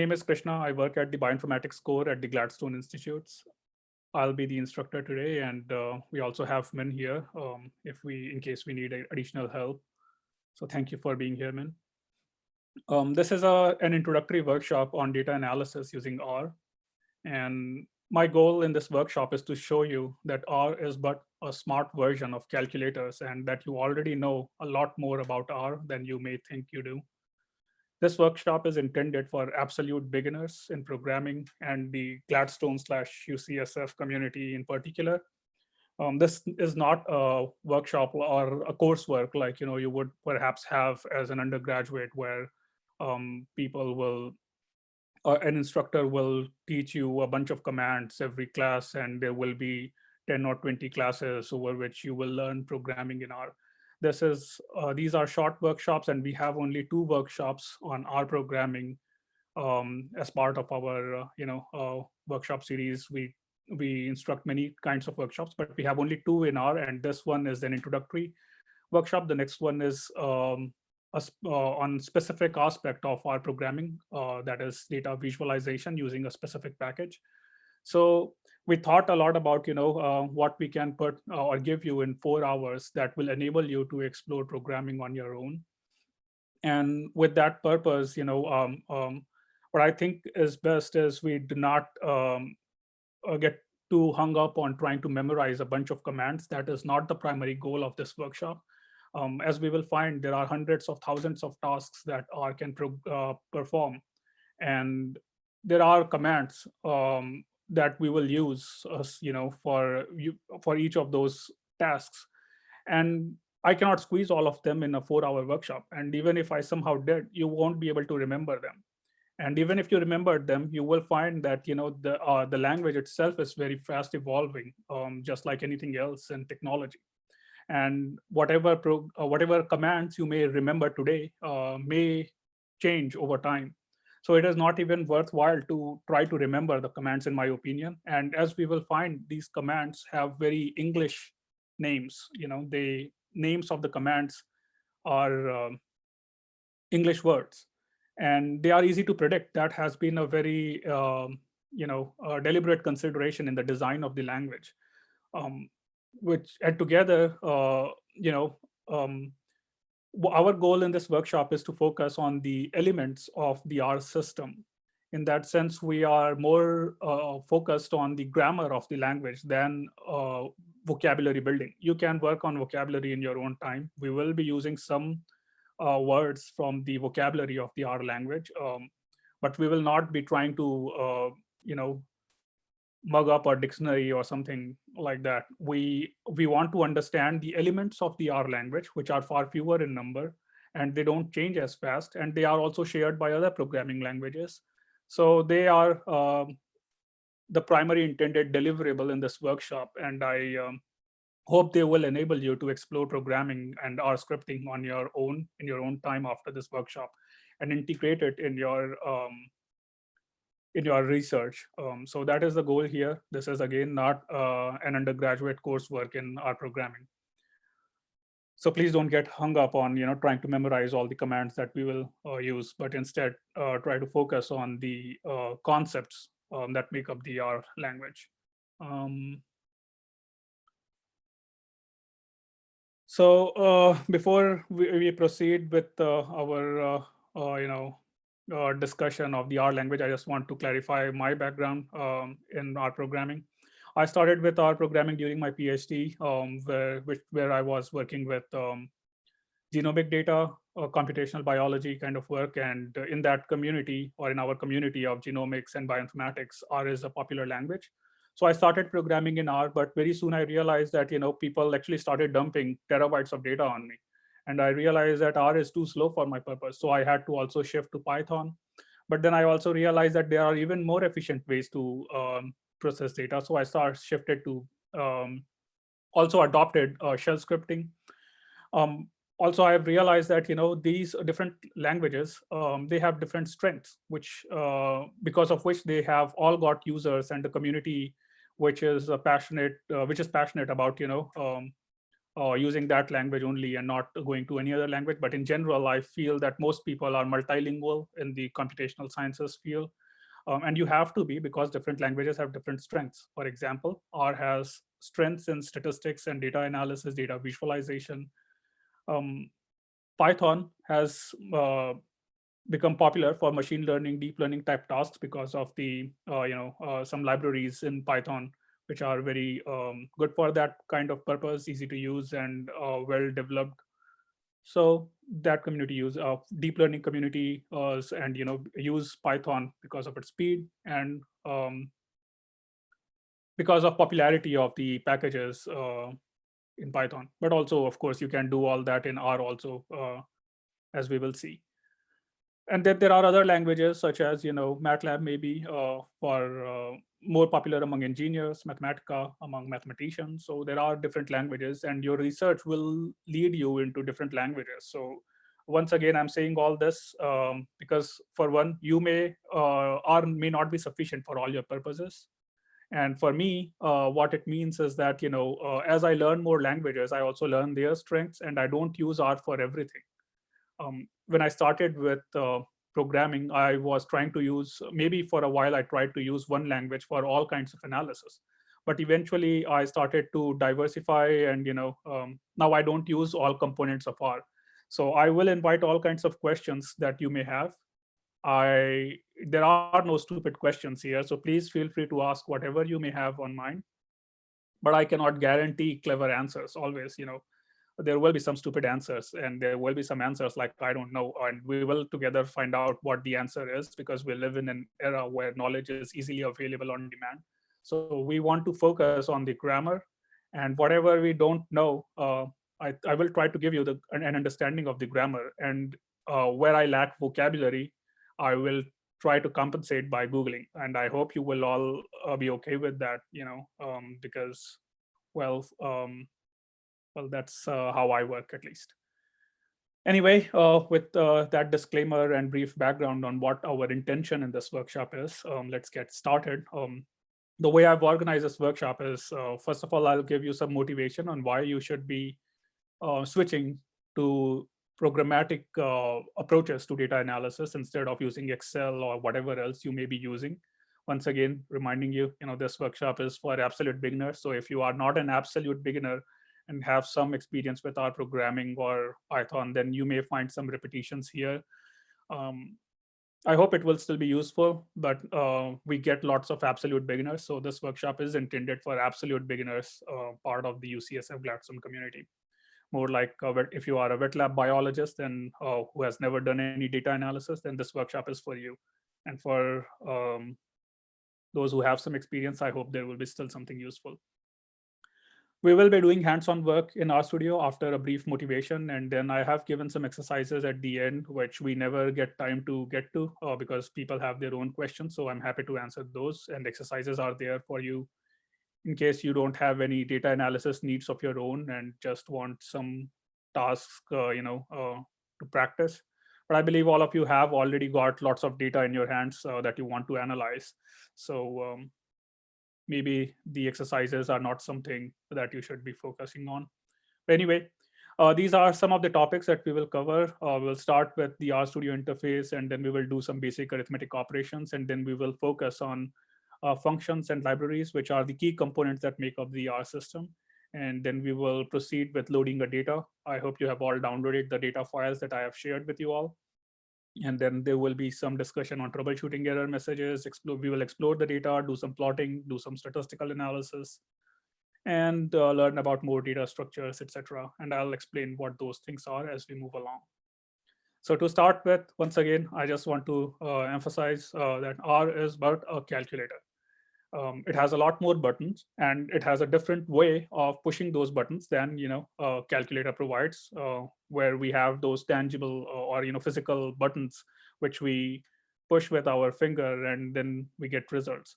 name is Krishna. I work at the Bioinformatics core at the Gladstone Institutes. I'll be the instructor today, and we also have Min here in case we need additional help. So thank you for being here, Min. This is an introductory workshop on data analysis using R. And my goal in this workshop is to show you that R is but a smart version of calculators and that you already know a lot more about R than you may think you do. This workshop is intended for absolute beginners in programming and the Gladstone/UCSF community in particular. This is not a workshop or a coursework like you would perhaps have as an undergraduate, where people will an instructor will teach you a bunch of commands every class, and there will be 10 or 20 classes over which you will learn programming in R. These are short workshops, and we have only 2 workshops on R programming as part of our workshop series. We instruct many kinds of workshops, but we have only 2 in R, and this one is an introductory workshop. The next one is on specific aspect of our programming, that is data visualization using a specific package. So we thought a lot about what we can put or give you in 4 hours that will enable you to explore programming on your own. And with that purpose, what I think is best is we do not get too hung up on trying to memorize a bunch of commands. That is not the primary goal of this workshop. As we will find, there are hundreds of thousands of tasks that R can perform. And there are commands that we will use for each of those tasks. And I cannot squeeze all of them in a 4-hour workshop. And even if I somehow did, you won't be able to remember them. And even if you remembered them, you will find that the language itself is very fast evolving, just like anything else in technology. And whatever commands you may remember today may change over time. So it is not even worthwhile to try to remember the commands, in my opinion. And as we will find, these commands have very English names. The names of the commands are English words, and they are easy to predict. That has been a very deliberate consideration in the design of the language. Which and together, our goal in this workshop is to focus on the elements of the R system. In that sense, we are more focused on the grammar of the language than vocabulary building. You can work on vocabulary in your own time. We will be using some words from the vocabulary of the R language, but we will not be trying to mug up a dictionary or something like that. We want to understand the elements of the R language, which are far fewer in number, and they don't change as fast, and they are also shared by other programming languages. So they are the primary intended deliverable in this workshop, and I hope they will enable you to explore programming and R scripting on your own in your own time after this workshop, and integrate it in your research. So that is the goal here. This is again not an undergraduate coursework in R programming. So please don't get hung up on trying to memorize all the commands that we will use, but instead try to focus on the concepts that make up the R language. So before we proceed with our discussion of the R language, I just want to clarify my background in R programming. I started with R programming during my PhD, where I was working with genomic data, computational biology kind of work. And in that community, or in our community of genomics and bioinformatics, R is a popular language. So I started programming in R, but very soon I realized that people actually started dumping terabytes of data on me. And I realized that R is too slow for my purpose. So I had to also shift to Python. But then I also realized that there are even more efficient ways to process data. So I shifted to also adopted shell scripting. Also, I've realized that these different languages, they have different strengths, which because of which they have all got users and the community which is passionate about using that language only and not going to any other language. But in general, I feel that most people are multilingual in the computational sciences field. And you have to be, because different languages have different strengths. For example, R has strengths in statistics and data analysis, data visualization. Um, Python has become popular for machine learning, deep learning type tasks because of the some libraries in Python which are very good for that kind of purpose, easy to use and well developed. So that community use deep learning community and use Python because of its speed and because of popularity of the packages in Python. But also, of course, you can do all that in R also, as we will see. And then there are other languages such as MATLAB maybe for more popular among engineers, Mathematica among mathematicians. So there are different languages, and your research will lead you into different languages. So once again, I'm saying all this because for one, you may or may not be sufficient for all your purposes. And for me, what it means is that as I learn more languages, I also learn their strengths, and I don't use R for everything. When I started with programming, I was trying to use, maybe for a while, I tried to use one language for all kinds of analysis. But eventually, I started to diversify, and now I don't use all components of R. So I will invite all kinds of questions that you may have. There are no stupid questions here, so please feel free to ask whatever you may have on mind. But I cannot guarantee clever answers always. There will be some stupid answers, and there will be some answers like I don't know, and we will together find out what the answer is, because we live in an era where knowledge is easily available on demand. So we want to focus on the grammar, and whatever we don't know, I will try to give you an understanding of the grammar, and where I lack vocabulary, I will try to compensate by Googling. And I hope you will all be okay with that, because, well, that's how I work, at least. Anyway, with that disclaimer and brief background on what our intention in this workshop is, let's get started. The way I've organized this workshop is, first of all, I'll give you some motivation on why you should be switching to programmatic approaches to data analysis instead of using Excel or whatever else you may be using. Once again, reminding you, this workshop is for absolute beginners. So if you are not an absolute beginner and have some experience with R programming or Python, then you may find some repetitions here. I hope it will still be useful, but we get lots of absolute beginners. So this workshop is intended for absolute beginners, part of the UCSF Gladstone community. More like if you are a wet lab biologist and who has never done any data analysis, then this workshop is for you. And for those who have some experience, I hope there will be still something useful. We will be doing hands-on work in RStudio after a brief motivation, and then I have given some exercises at the end, which we never get time to get to because people have their own questions. So I'm happy to answer those, and exercises are there for you in case you don't have any data analysis needs of your own and just want some tasks, to practice. But I believe all of you have already got lots of data in your hands that you want to analyze. So maybe the exercises are not something that you should be focusing on. But anyway, these are some of the topics that we will cover. We'll start with the RStudio interface, and then we will do some basic arithmetic operations, and then we will focus on functions and libraries, which are the key components that make up the R system. And then we will proceed with loading the data. I hope you have all downloaded the data files that I have shared with you all. And then there will be some discussion on troubleshooting error messages. We will explore the data, do some plotting, do some statistical analysis, and learn about more data structures, etc. And I'll explain what those things are as we move along. So to start with, once again, I just want to emphasize that R is but a calculator. It has a lot more buttons, and it has a different way of pushing those buttons than a calculator provides, where we have those tangible or physical buttons which we push with our finger and then we get results.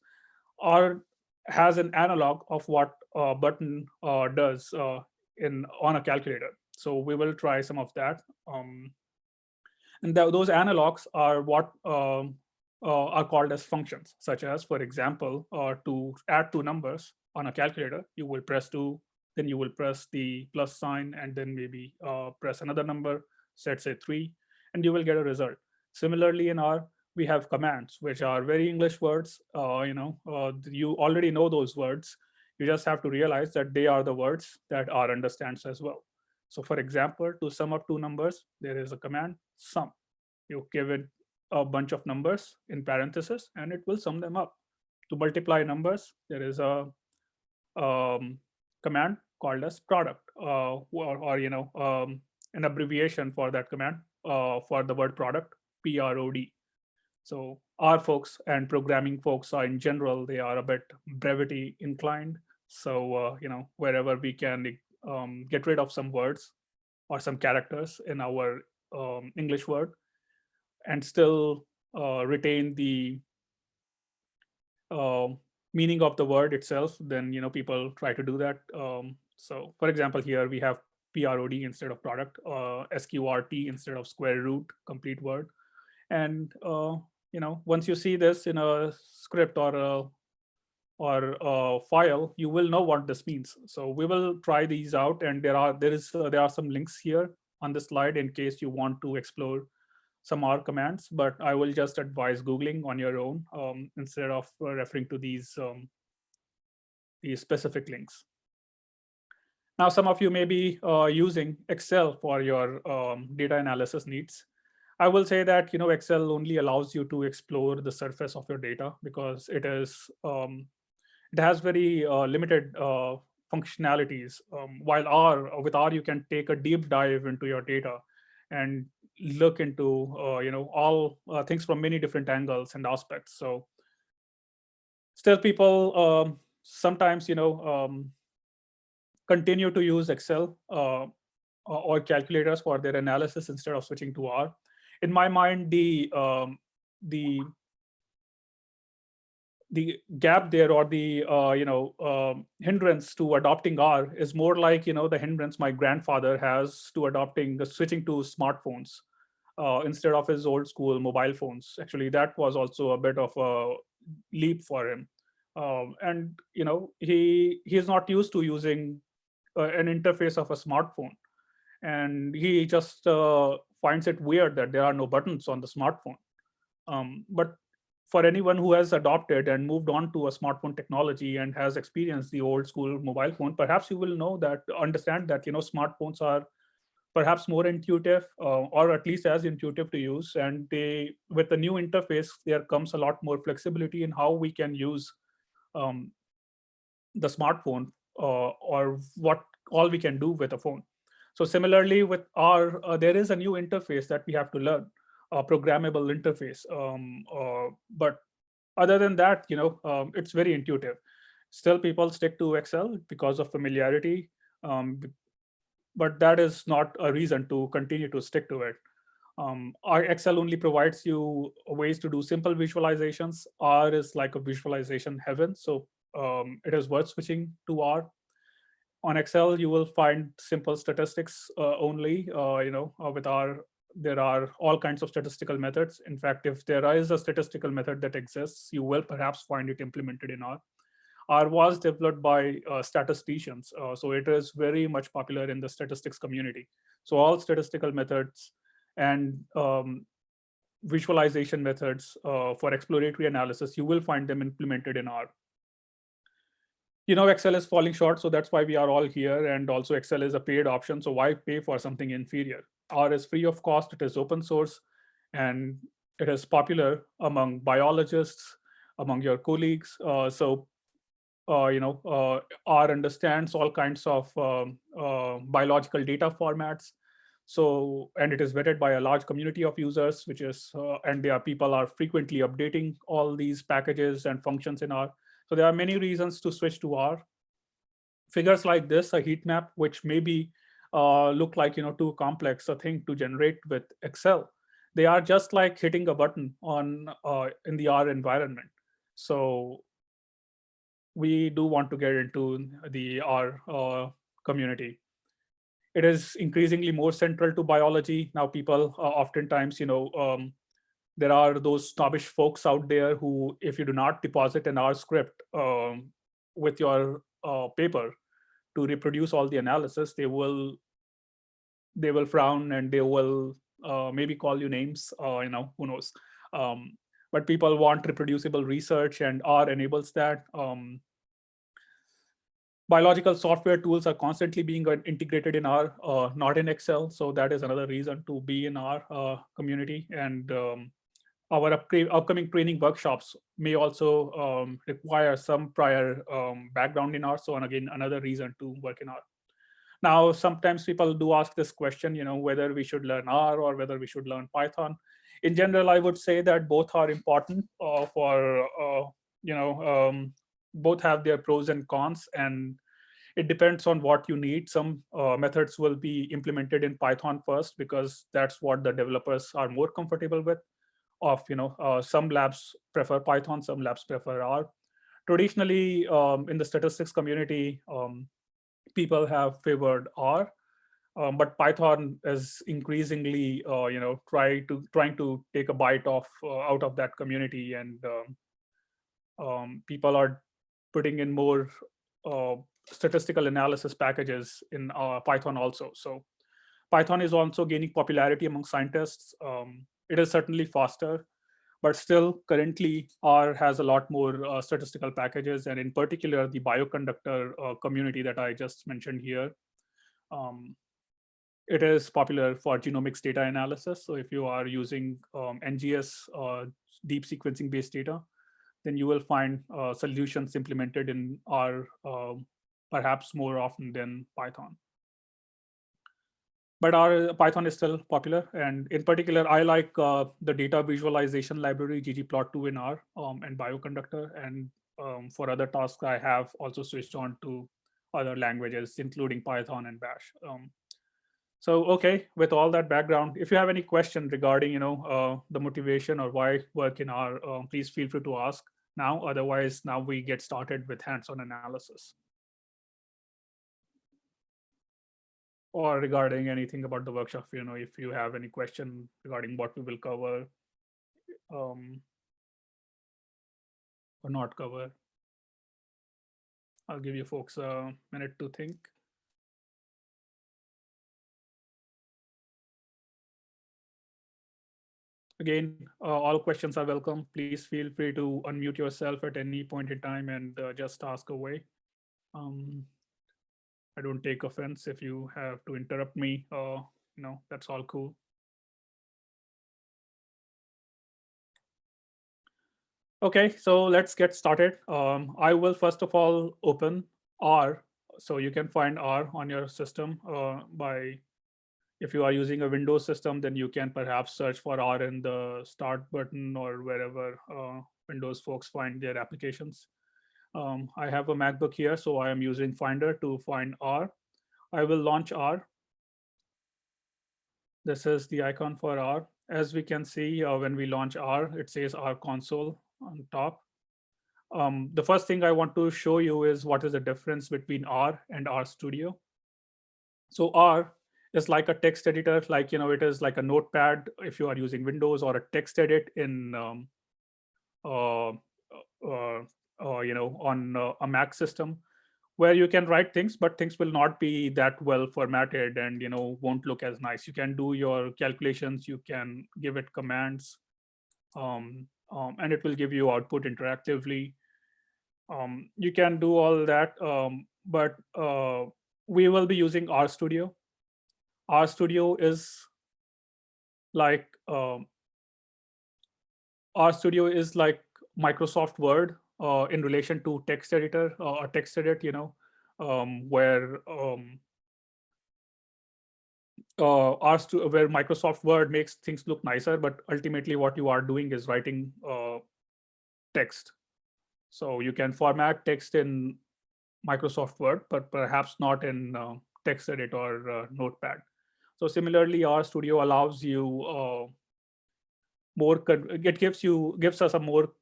R has an analog of what a button does on a calculator. So we will try some of that. And those analogs are what are called as functions, such as, for example, to add two numbers on a calculator, you will press 2 then you will press the plus sign and then maybe press another number, let's say 3, and you will get a result. Similarly, in R, we have commands, which are very English words. You already know those words. You just have to realize that they are the words that R understands as well. So for example, to sum up two numbers, there is a command sum. You give it a bunch of numbers in parentheses and it will sum them up. To multiply numbers, there is a command called as product, or an abbreviation for that command for the word product, PROD. So our folks and programming folks are in general, they are a bit brevity inclined. So wherever we can get rid of some words or some characters in our English word and still retain the meaning of the word itself, then people try to do that. So for example, here we have PROD instead of product, SQRT instead of square root, complete word. And once you see this in a script or a file, you will know what this means. So we will try these out, and there are some links here on the slide in case you want to explore some R commands, but I will just advise Googling on your own instead of referring to these specific links. Now, some of you may be using Excel for your data analysis needs. I will say that Excel only allows you to explore the surface of your data because it has very limited functionalities. While with R you can take a deep dive into your data and look into all things from many different angles and aspects. So still people sometimes continue to use Excel or calculators for their analysis instead of switching to R. In my mind, the gap there, or the hindrance to adopting R is more like the hindrance my grandfather has to switching to smartphones instead of his old school mobile phones. Actually, that was also a bit of a leap for him, and he is not used to using an interface of a smartphone, and he just finds it weird that there are no buttons on the smartphone. But for anyone who has adopted and moved on to a smartphone technology and has experienced the old school mobile phone, perhaps you will understand that smartphones are perhaps more intuitive, or at least as intuitive to use. And with the new interface, there comes a lot more flexibility in how we can use the smartphone, or what all we can do with a phone. So similarly with R, there is a new interface that we have to learn, a programmable interface. But other than that, it's very intuitive. Still, people stick to Excel because of familiarity, but that is not a reason to continue to stick to it. Our Excel only provides you ways to do simple visualizations. R is like a visualization heaven, so it is worth switching to R. On Excel, you will find simple statistics only. With R, there are all kinds of statistical methods. In fact, if there is a statistical method that exists, you will perhaps find it implemented in R. R was developed by statisticians, so it is very much popular in the statistics community. So all statistical methods and visualization methods for exploratory analysis, you will find them implemented in R. Excel is falling short, so that's why we are all here. And also Excel is a paid option, so why pay for something inferior? R is free of cost, it is open source, and it is popular among biologists, among your colleagues. R understands all kinds of biological data formats. So, and it is vetted by a large community of users, and people are frequently updating all these packages and functions in R. So there are many reasons to switch to R. Figures like this, a heat map, which maybe look like too complex a thing to generate with Excel, they are just like hitting a button in the R environment. So we do want to get into the R community. It is increasingly more central to biology now. People oftentimes, there are those snobbish folks out there who, if you do not deposit an R script with your paper, to reproduce all the analysis, they will frown and they will maybe call you names, who knows. Um, but people want reproducible research, and R enables that. Biological software tools are constantly being integrated in R, not in Excel. So that is another reason to be in our community. And our upcoming training workshops may also require some prior background in R. So, and again, another reason to work in R. Now, sometimes people do ask this question, whether we should learn R or whether we should learn Python. In general, I would say that both are important both have their pros and cons, and it depends on what you need. Some methods will be implemented in Python first because that's what the developers are more comfortable with. Some labs prefer Python, some labs prefer R. Traditionally, in the statistics community, people have favored R, but Python is increasingly, trying to take a bite of out of that community, and people are putting in more statistical analysis packages in Python also. So Python is also gaining popularity among scientists. It is certainly faster, but still currently R has a lot more statistical packages, and in particular the bioconductor community that I just mentioned here. It is popular for genomics data analysis. So if you are using NGS deep sequencing based data, then you will find solutions implemented in R perhaps more often than Python. But our Python is still popular, and in particular, I like the data visualization library ggplot2 in R and bioconductor. And for other tasks, I have also switched on to other languages, including Python and Bash. So, okay, with all that background, if you have any question regarding, the motivation or why work in R, please feel free to ask now. Otherwise, now we get started with hands-on analysis. Or regarding anything about the workshop, if you have any question regarding what we will cover or not cover. I'll give you folks a minute to think. Again, all questions are welcome. Please feel free to unmute yourself at any point in time and just ask away. I don't take offense if you have to interrupt me. That's all cool. Okay, so let's get started. I will first of all open R. So you can find R on your system by, if you are using a Windows system, then you can perhaps search for R in the start button or wherever Windows folks find their applications. I have a MacBook here, so I am using Finder to find R. I will launch R. This is the icon for R. As we can see, when we launch R, it says R console on top. The first thing I want to show you is what is the difference between R and RStudio. So R is like a text editor, like, it is like a notepad if you are using Windows, or a text edit in on a Mac system, where you can write things, but things will not be that well formatted and won't look as nice. You can do your calculations, you can give it commands, and it will give you output interactively. You can do all that, but we will be using RStudio. RStudio is like RStudio is like Microsoft Word in relation to text editor or text edit, where where Microsoft Word makes things look nicer, but ultimately what you are doing is writing text. So you can format text in Microsoft Word, but perhaps not in text edit or Notepad. So similarly, RStudio allows you it gives us a more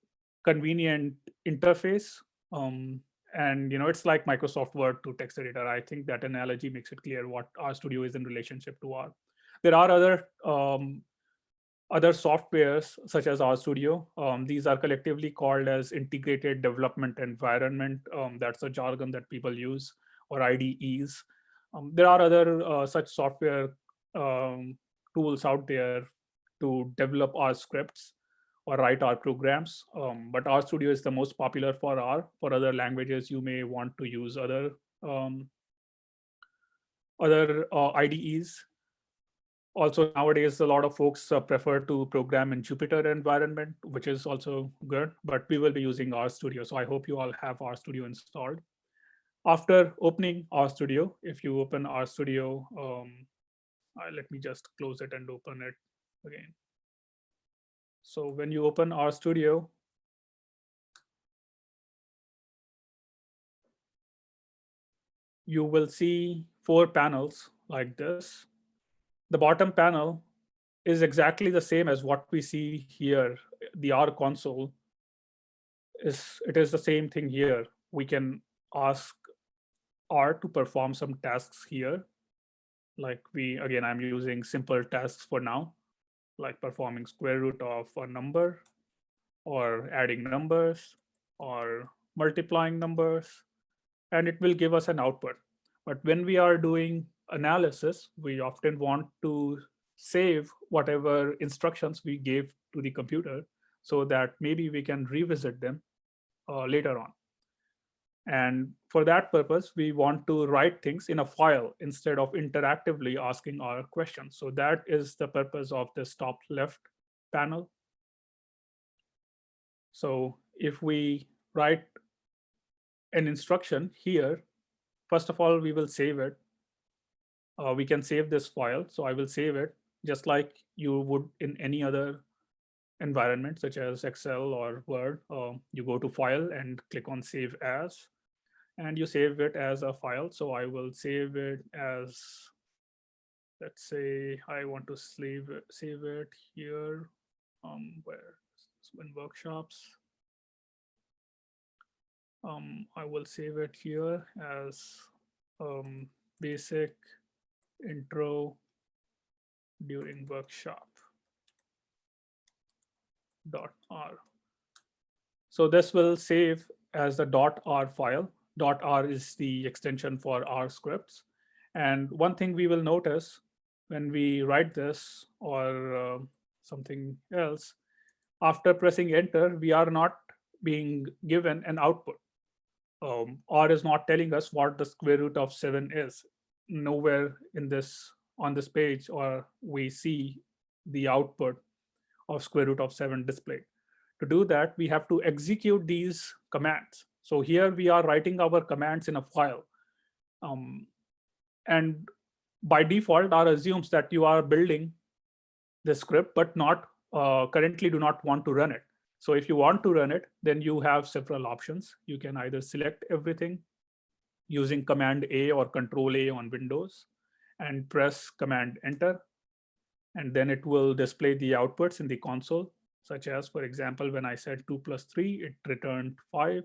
convenient interface, and it's like Microsoft Word to text editor. I think that analogy makes it clear what RStudio is in relationship to R. There are other softwares such as RStudio. These are collectively called as integrated development environment. That's the jargon that people use. or IDEs. There are other such software tools out there to develop our scripts or write our programs. But RStudio is the most popular for R. For other languages, you may want to use um, other IDEs. Also, nowadays, a lot of folks prefer to program in Jupyter environment, which is also good, but we will be using RStudio. So I hope you all have RStudio installed. After opening RStudio, if you open RStudio, let me just close it and open it again. So when you open RStudio, you will see 4 panels like this. The bottom panel is exactly the same as what we see here. The R console is the same thing here. We can ask R to perform some tasks here. Like I'm using simple tasks for now, like performing square root of a number, or adding numbers, or multiplying numbers, and it will give us an output. But when we are doing analysis, we often want to save whatever instructions we gave to the computer so that maybe we can revisit them later on. And for that purpose, we want to write things in a file instead of interactively asking our questions. So that is the purpose of this top left panel. So if we write an instruction here, first of all, we will save it. We can save this file. So I will save it just like you would in any other environment, such as Excel or Word. You go to File and click on Save As, and you save it as a file. So I will save it as, let's say I want to save it here, where in workshops. I will save it here as basic intro during workshop .r. So this will save as the .r file. .r is the extension for R scripts. And one thing we will notice when we write this or something else, after pressing enter, we are not being given an output. R is not telling us what the square root of 7 is. Nowhere on this page or we see the output of square root of 7 displayed. To do that, we have to execute these commands. So here we are writing our commands in a file. And by default, R assumes that you are building the script, but not currently do not want to run it. So if you want to run it, then you have several options. You can either select everything using Command A or Control A on Windows and press Command Enter. And then it will display the outputs in the console, such as, for example, when I said 2 plus 3, it returned 5.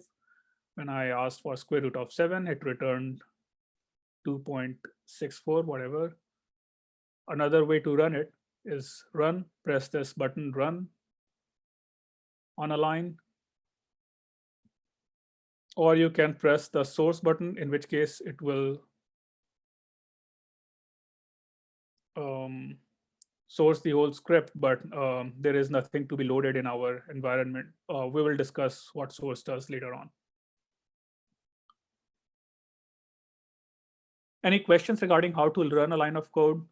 When I asked for square root of 7, it returned 2.64, whatever. Another way to run it is run, press this button, run on a line. Or you can press the source button, in which case it will source the whole script, but there is nothing to be loaded in our environment. We will discuss what source does later on. Any questions regarding how to run a line of code?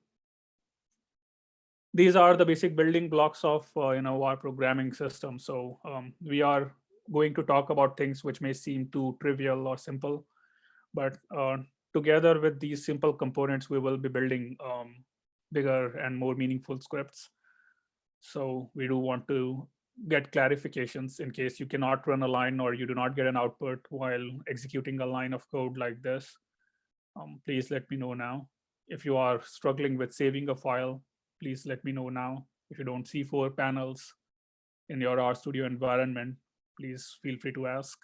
These are the basic building blocks of our programming system. So we are going to talk about things which may seem too trivial or simple, but together with these simple components, we will be building bigger and more meaningful scripts. So we do want to get clarifications in case you cannot run a line or you do not get an output while executing a line of code like this. Please let me know now. If you are struggling with saving a file, please let me know now. If you don't see 4 panels in your RStudio environment, please feel free to ask.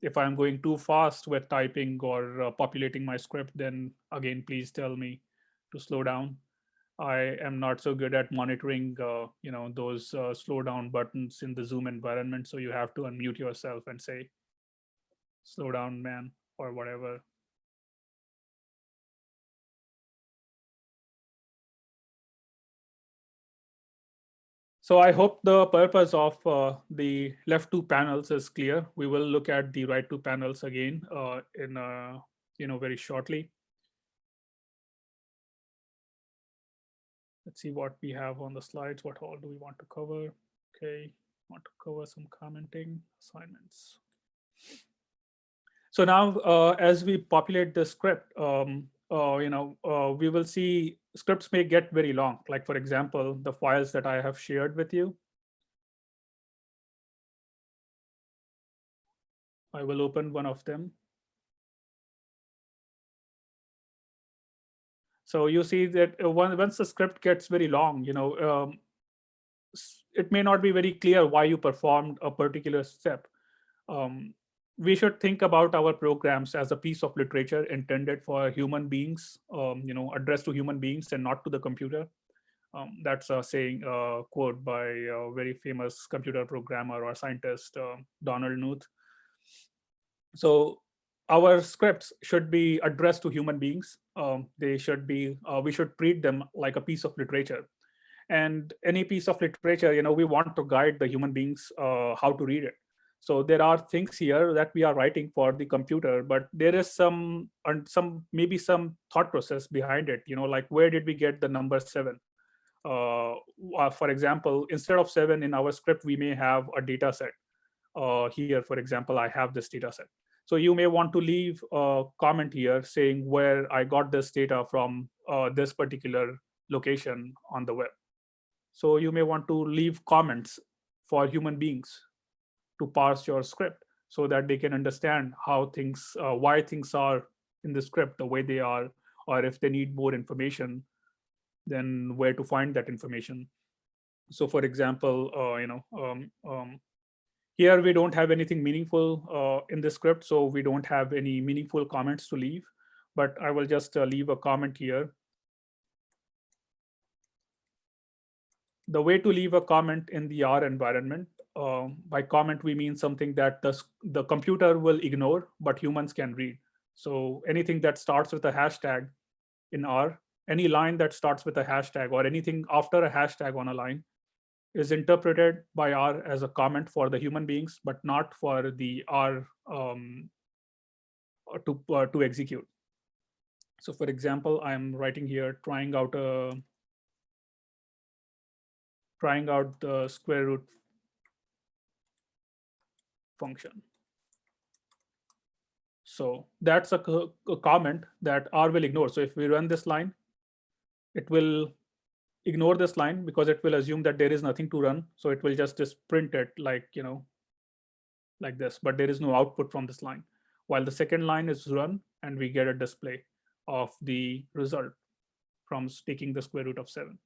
If I'm going too fast with typing or populating my script, then again, please tell me to slow down. I am not so good at monitoring, those slow down buttons in the Zoom environment. So you have to unmute yourself and say, Slow down, man, or whatever. So I hope the purpose of the left two panels is clear. We will look at the right two panels again in very shortly. Let's see what we have on the slides. What all do we want to cover? Okay, want to cover some commenting assignments. So now, as we populate the script, we will see scripts may get very long. Like for example, the files that I have shared with you. I will open one of them. So you see that once the script gets very long, it may not be very clear why you performed a particular step. We should think about our programs as a piece of literature intended for human beings, addressed to human beings and not to the computer. That's a saying, quote by a very famous computer programmer or scientist, Donald Knuth. So our scripts should be addressed to human beings. They should be, we should treat them like a piece of literature. And any piece of literature, we want to guide the human beings how to read it. So there are things here that we are writing for the computer, but there is maybe some thought process behind it. Like where did we get the number 7? For example, instead of 7 in our script, we may have a data set. Here, for example, I have this data set. So you may want to leave a comment here saying where I got this data from this particular location on the web. So you may want to leave comments for human beings to parse your script so that they can understand how why things are in the script the way they are, or if they need more information, then where to find that information. So for example, here we don't have anything meaningful in the script, so we don't have any meaningful comments to leave, but I will just leave a comment here. The way to leave a comment in the R environment, by comment we mean something that the computer will ignore, but humans can read. So anything that starts with a hashtag in R, any line that starts with a hashtag or anything after a hashtag on a line is interpreted by R as a comment for the human beings, but not for the R to execute. So for example, I'm writing here trying out the square root function. So that's a comment that R will ignore. So if we run this line, it will ignore this line because it will assume that there is nothing to run. So it will just print it like this, but there is no output from this line. While the second line is run and we get a display of the result from taking the square root of 7.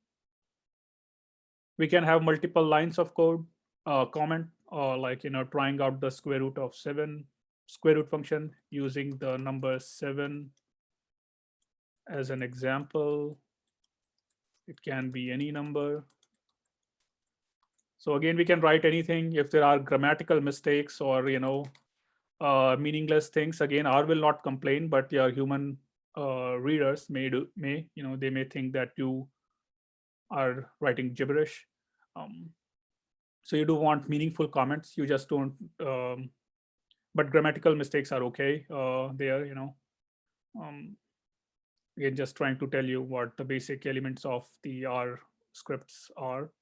We can have multiple lines of code, comment, like trying out the square root of 7 square root function using the number 7 as an example. It can be any number. So again, we can write anything. If there are grammatical mistakes or meaningless things, again, R will not complain, but your human readers they may think that you are writing gibberish. So you do want meaningful comments. You just don't. But grammatical mistakes are okay there. Again, just trying to tell you what the basic elements of the R scripts are.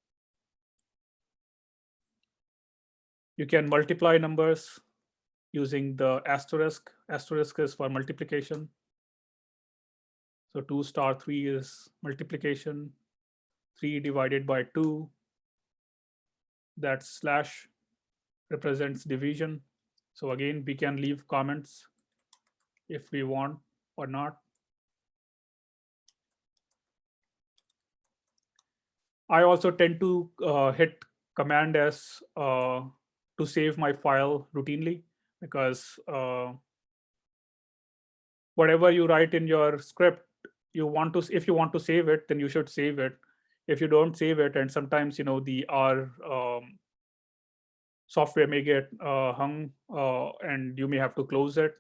You can multiply numbers using the asterisk. Asterisk is for multiplication. So 2 star 3 is multiplication. 3 divided by 2, that slash represents division. So again, we can leave comments if we want or not. I also tend to hit Command S to save my file routinely, because whatever you write in your script, if you want to save it, then you should save it. If you don't save it, and sometimes the R software may get hung and you may have to close it.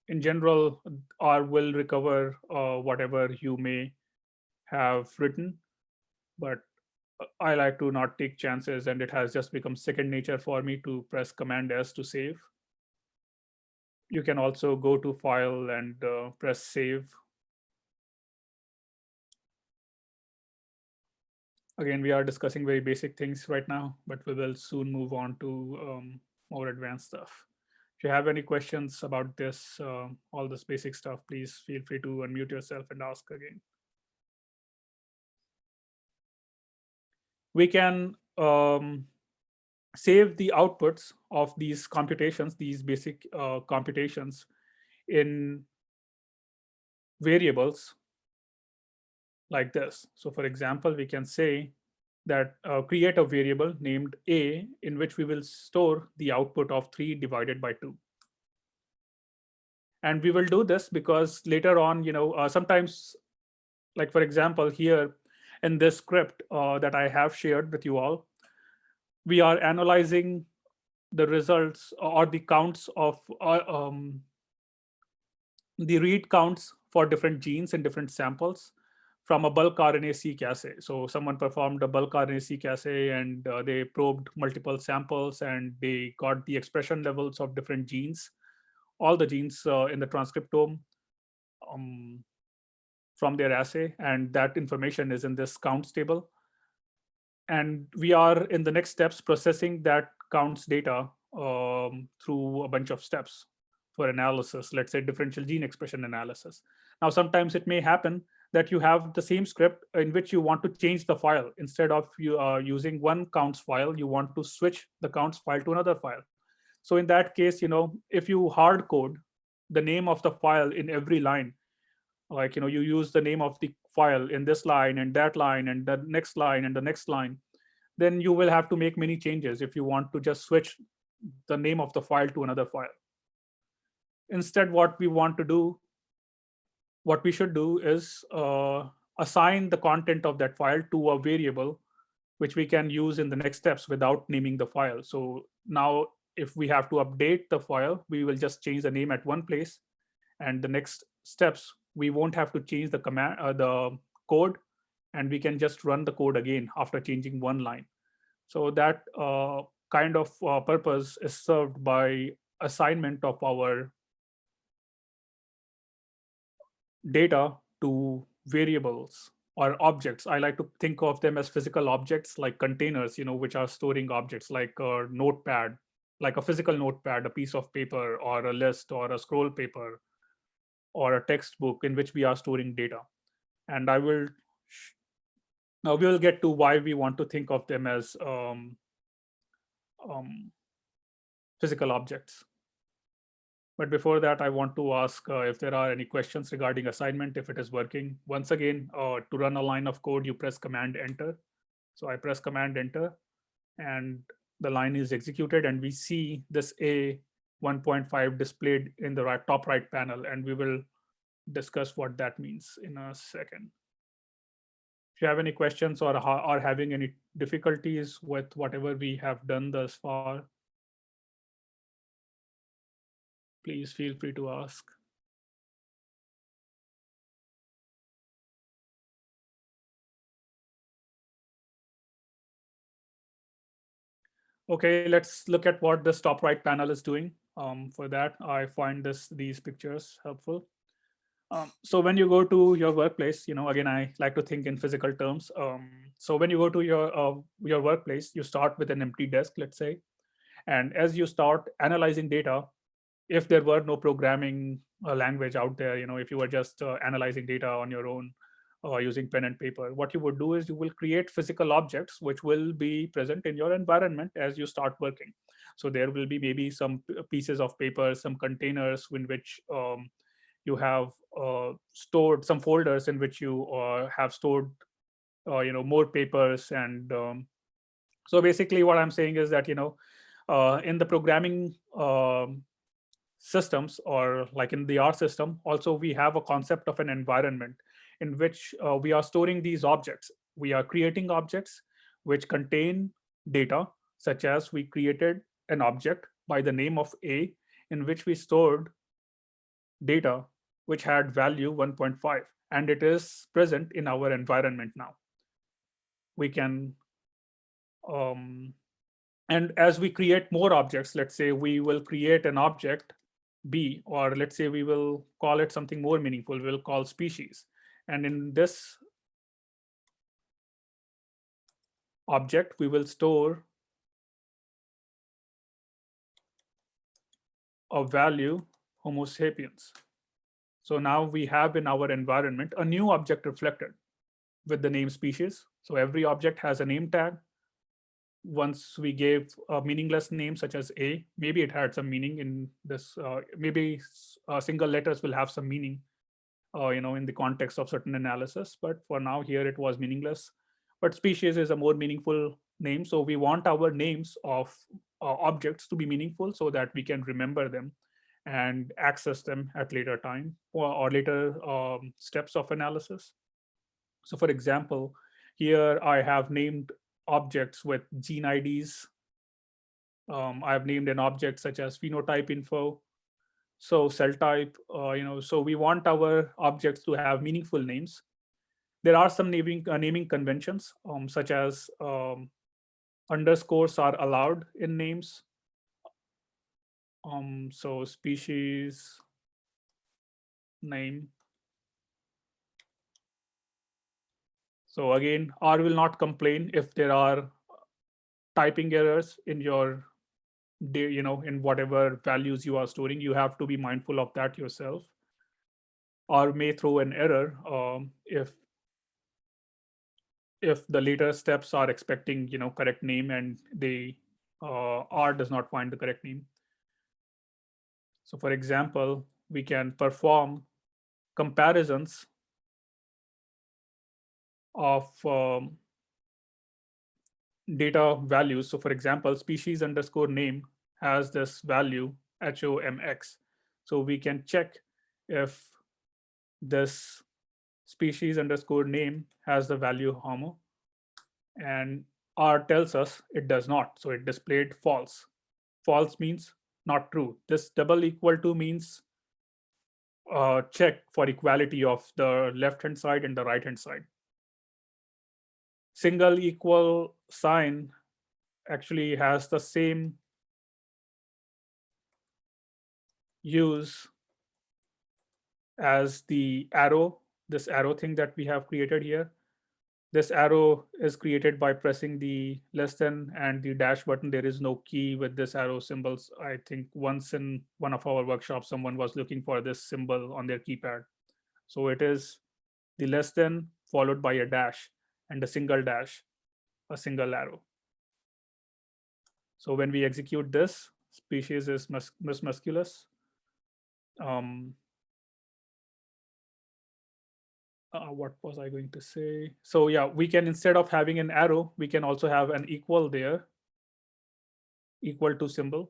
In general, R will recover whatever you may have written, but I like to not take chances, and it has just become second nature for me to press Command S to save. You can also go to File and press Save. Again, we are discussing very basic things right now, but we will soon move on to more advanced stuff. If you have any questions about this, all this basic stuff, please feel free to unmute yourself and ask again. We can save the outputs of these computations, these basic computations, in variables like this. So for example, we can say that create a variable named a in which we will store the output of 3 divided by 2. And we will do this because later on, sometimes, like for example, here in this script that I have shared with you all, we are analyzing the results or the counts of the read counts for different genes in different samples from a bulk RNA-seq assay. So someone performed a bulk RNA-seq assay and they probed multiple samples and they got the expression levels of different genes, all the genes in the transcriptome from their assay, and that information is in this counts table. And we are in the next steps processing that counts data through a bunch of steps for analysis, let's say differential gene expression analysis. Now, sometimes it may happen that you have the same script in which you want to change the file. Instead of you using one counts file, you want to switch the counts file to another file. So in that case, if you hard code the name of the file in every line, like you use the name of the file in this line and that line and the next line and the next line, then you will have to make many changes if you want to just switch the name of the file to another file. Instead, what we should do is assign the content of that file to a variable which we can use in the next steps without naming the file. So now if we have to update the file, we will just change the name at one place, and the next steps we won't have to change the command the code, and we can just run the code again after changing one line. So that kind of purpose is served by assignment of our data to variables or objects. I like to think of them as physical objects like containers, which are storing objects like a notepad, like a physical notepad, a piece of paper, or a list, or a scroll paper, or a textbook in which we are storing data. And now we will get to why we want to think of them as physical objects. But before that, I want to ask if there are any questions regarding assignment, if it is working. Once again, to run a line of code, you press Command Enter. So I press Command Enter, and the line is executed, and we see this A 1.5 displayed in the top right panel, and we will discuss what that means in a second. If you have any questions or are having any difficulties with whatever we have done thus far, please feel free to ask. Okay, let's look at what this top right panel is doing. For that, I find these pictures helpful. So when you go to your workplace, again, I like to think in physical terms. So when you go to your workplace, you start with an empty desk, let's say, and as you start analyzing data, if there were no programming language out there, if you were just analyzing data on your own using pen and paper, what you would do is you will create physical objects which will be present in your environment as you start working. So there will be maybe some pieces of paper, some containers in which you have stored some folders in which you have stored more papers. And so basically what I'm saying is that in the programming systems, or like in the R system, also we have a concept of an environment in which we are storing these objects. We are creating objects which contain data. such as we created an object by the name of A in which we stored data which had value 1.5, and it is present in our environment now. We can, and as we create more objects, let's say we will create an object B, or let's say we will call it something more meaningful, we'll call species. And in this object, we will store a value Homo sapiens. So now we have in our environment a new object reflected with the name species. So every object has a name tag. Once we gave a meaningless name such as A, maybe it had some meaning in this, maybe single letters will have some meaning, in the context of certain analysis. But for now here it was meaningless. But species is a more meaningful name. So we want our names of objects to be meaningful so that we can remember them and access them at later time or later steps of analysis. So for example, here I have named objects with gene IDs. I have named an object such as phenotype info. So cell type, so we want our objects to have meaningful names. There are some naming conventions, such as underscores are allowed in names. So species name. So again, R will not complain if there are typing errors in your, in whatever values you are storing. You have to be mindful of that yourself. R may throw an error if the later steps are expecting correct name and they R does not find the correct name. So for example, we can perform comparisons of data values. So for example, species underscore name has this value HOMX. So we can check if this species underscore name has the value homo, and R tells us it does not. So it displayed false. False means not true. This double equal to means check for equality of the left hand side and the right hand side. Single equal sign actually has the same use as the arrow, this arrow thing that we have created here. This arrow is created by pressing the less than and the dash button. There is no key with this arrow symbols. I think once in one of our workshops, someone was looking for this symbol on their keypad. So it is the less than followed by a dash and a single dash, a single arrow. So when we execute this, species is musculus. What was I going to say? So yeah, we can, instead of having an arrow, we can also have an equal there, equal to symbol,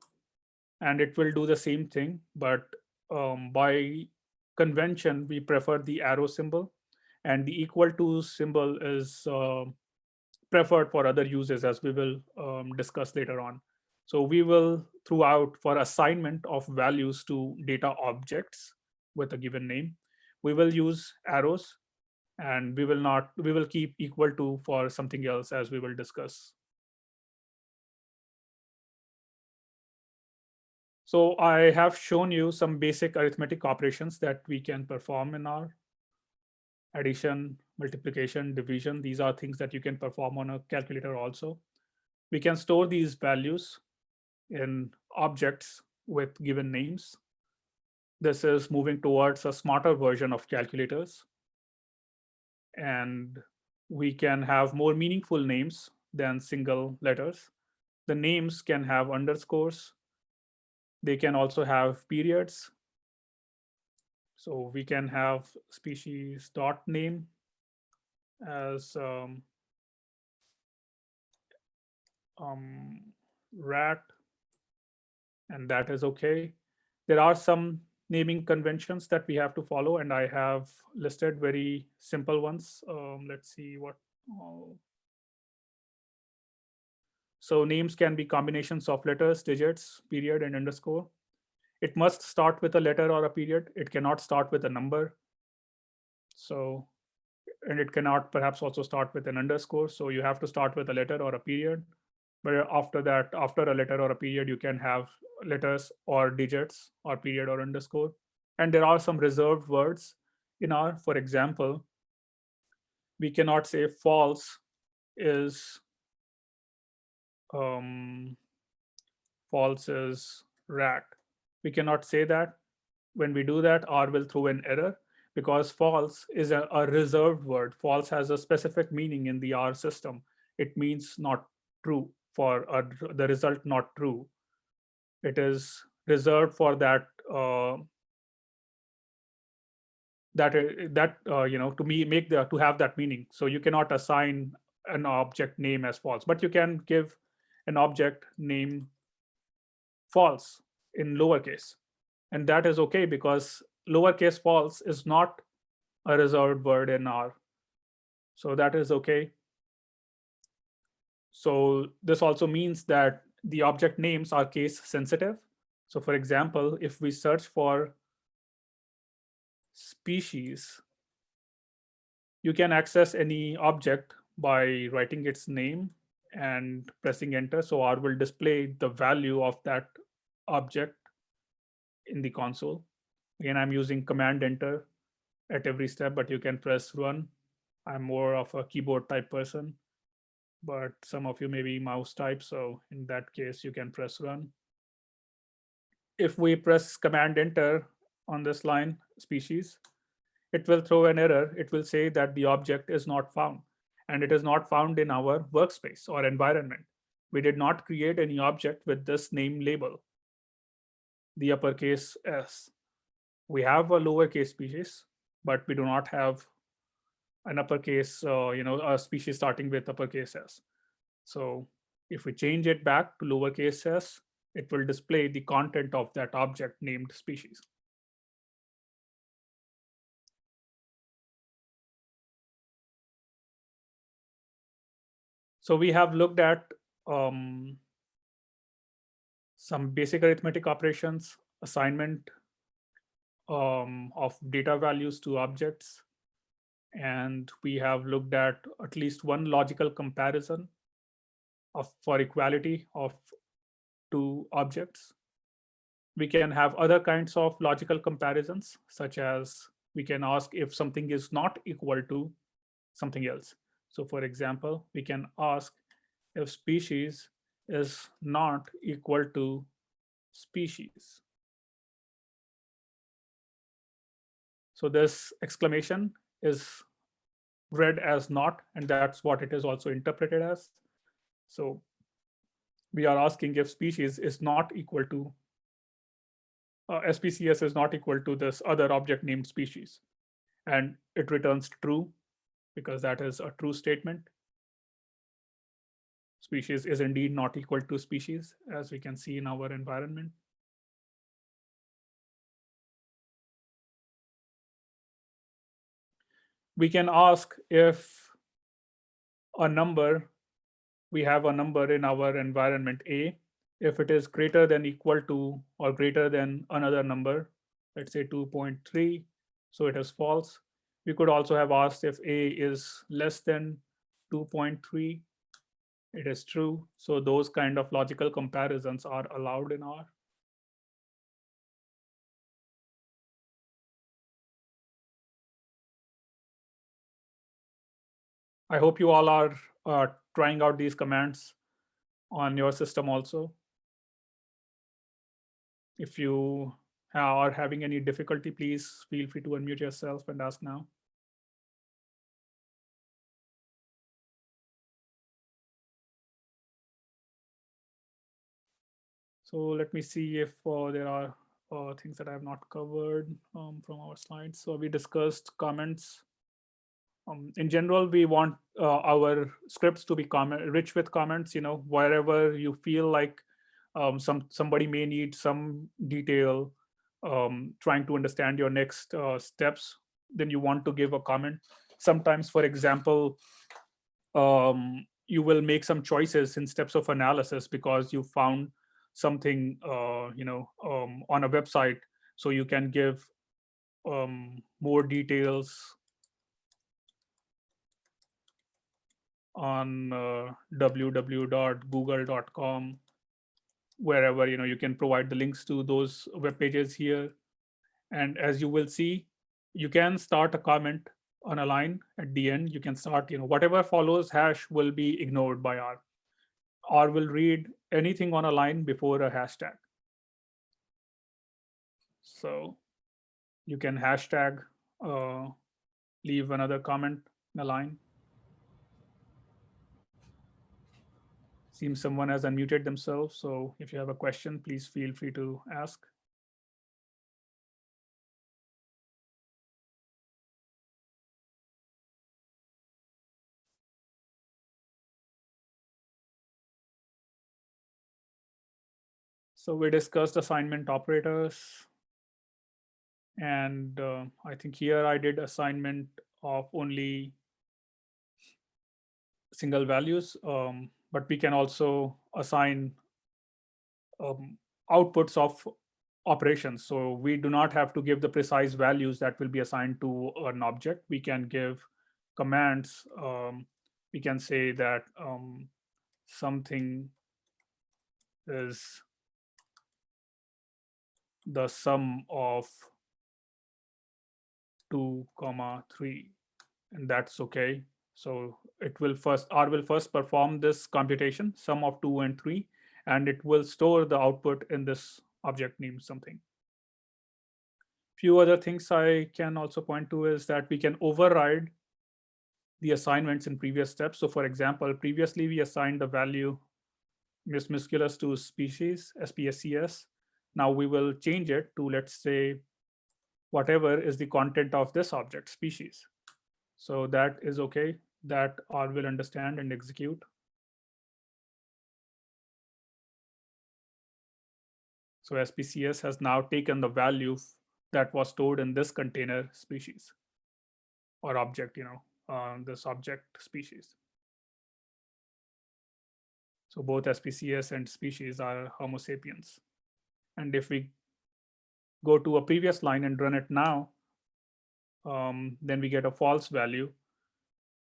and it will do the same thing. But by convention, we prefer the arrow symbol, and the equal to symbol is preferred for other uses, as we will discuss later on. So we will, throughout, for assignment of values to data objects with a given name, we will use arrows, and we will keep equal to for something else, as we will discuss. So I have shown you some basic arithmetic operations that we can perform in R: addition, multiplication, division. These are things that you can perform on a calculator also. We can store these values in objects with given names. This is moving towards a smarter version of calculators. And we can have more meaningful names than single letters. The names can have underscores. They can also have periods. So we can have species dot name as rat, and that is okay. There are some naming conventions that we have to follow, and I have listed very simple ones. Let's see what. So So names can be combinations of letters, digits, period, and underscore. It must start with a letter or a period. It cannot start with a number. So, and it cannot perhaps also start with an underscore. So you have to start with a letter or a period. But after that, after a letter or a period, you can have letters or digits or period or underscore. And there are some reserved words in R. For example, we cannot say false is um, false is rat. We cannot say that. When we do that, R will throw an error because false is a reserved word. False has a specific meaning in the R system. It means not true for the result not true. It is reserved for that to make the to have that meaning. So you cannot assign an object name as false, but you can give an object name false in lowercase, and that is okay because lowercase false is not a reserved word in R. So that is okay. So this also means that the object names are case sensitive. So for example, if we search for species, you can access any object by writing its name and pressing enter. So R will display the value of that object in the console. Again, I'm using command enter at every step, but you can press run. I'm more of a keyboard type person, but some of you may be mouse type. So in that case, you can press run. If we press command enter on this line, species, it will throw an error. It will say that the object is not found, and it is not found in our workspace or environment. We did not create any object with this name label, the uppercase S. We have a lowercase species, but we do not have an uppercase, a species starting with uppercase S. So if we change it back to lowercase s, it will display the content of that object named species. So we have looked at some basic arithmetic operations, assignment of data values to objects, and we have looked at least one logical comparison for equality of two objects. We can have other kinds of logical comparisons, such as we can ask if something is not equal to something else. So for example, we can ask if species is not equal to species. So this exclamation is read as not, and that's what it is also interpreted as. So we are asking if species is not equal to SPCS is not equal to this other object named species. And it returns true because that is a true statement. Species is indeed not equal to species, as we can see in our environment. We can ask if a number, we have a number in our environment A, if it is greater than equal to or greater than another number, let's say 2.3, so it is false. We could also have asked if A is less than 2.3, it is true. So those kind of logical comparisons are allowed in R. I hope you all are trying out these commands on your system also. If you are having any difficulty, please feel free to unmute yourself and ask now. So let me see if there are things that I have not covered from our slides. So we discussed comments. In general, we want our scripts to be rich with comments. Wherever you feel like somebody may need some detail, trying to understand your next steps, then you want to give a comment. Sometimes, for example, you will make some choices in steps of analysis because you found something on a website. So you can give more details on www.google.com, wherever you can provide the links to those web pages here. And as you will see, you can start a comment on a line at the end. You can start, whatever follows hash will be ignored by R. R will read anything on a line before a hashtag. So you can hashtag, leave another comment in a line. Seems someone has unmuted themselves. So if you have a question, please feel free to ask. So we discussed assignment operators. And I think here I did assignment of only single values, but we can also assign outputs of operations. So we do not have to give the precise values that will be assigned to an object. We can give commands. We can say that something is the sum of 2, 3, and that's okay. So R will first perform this computation, sum of 2 and 3, and it will store the output in this object named something. Few other things I can also point to is that we can override the assignments in previous steps. So for example, previously we assigned the value Miss Musculus to species, SPSCS. Now we will change it to, let's say, whatever is the content of this object, species. So that is okay. That R will understand and execute. So SPCS has now taken the value that was stored in this container species or object, this object species. So both SPCS and species are Homo sapiens. And if we go to a previous line and run it now, then we get a false value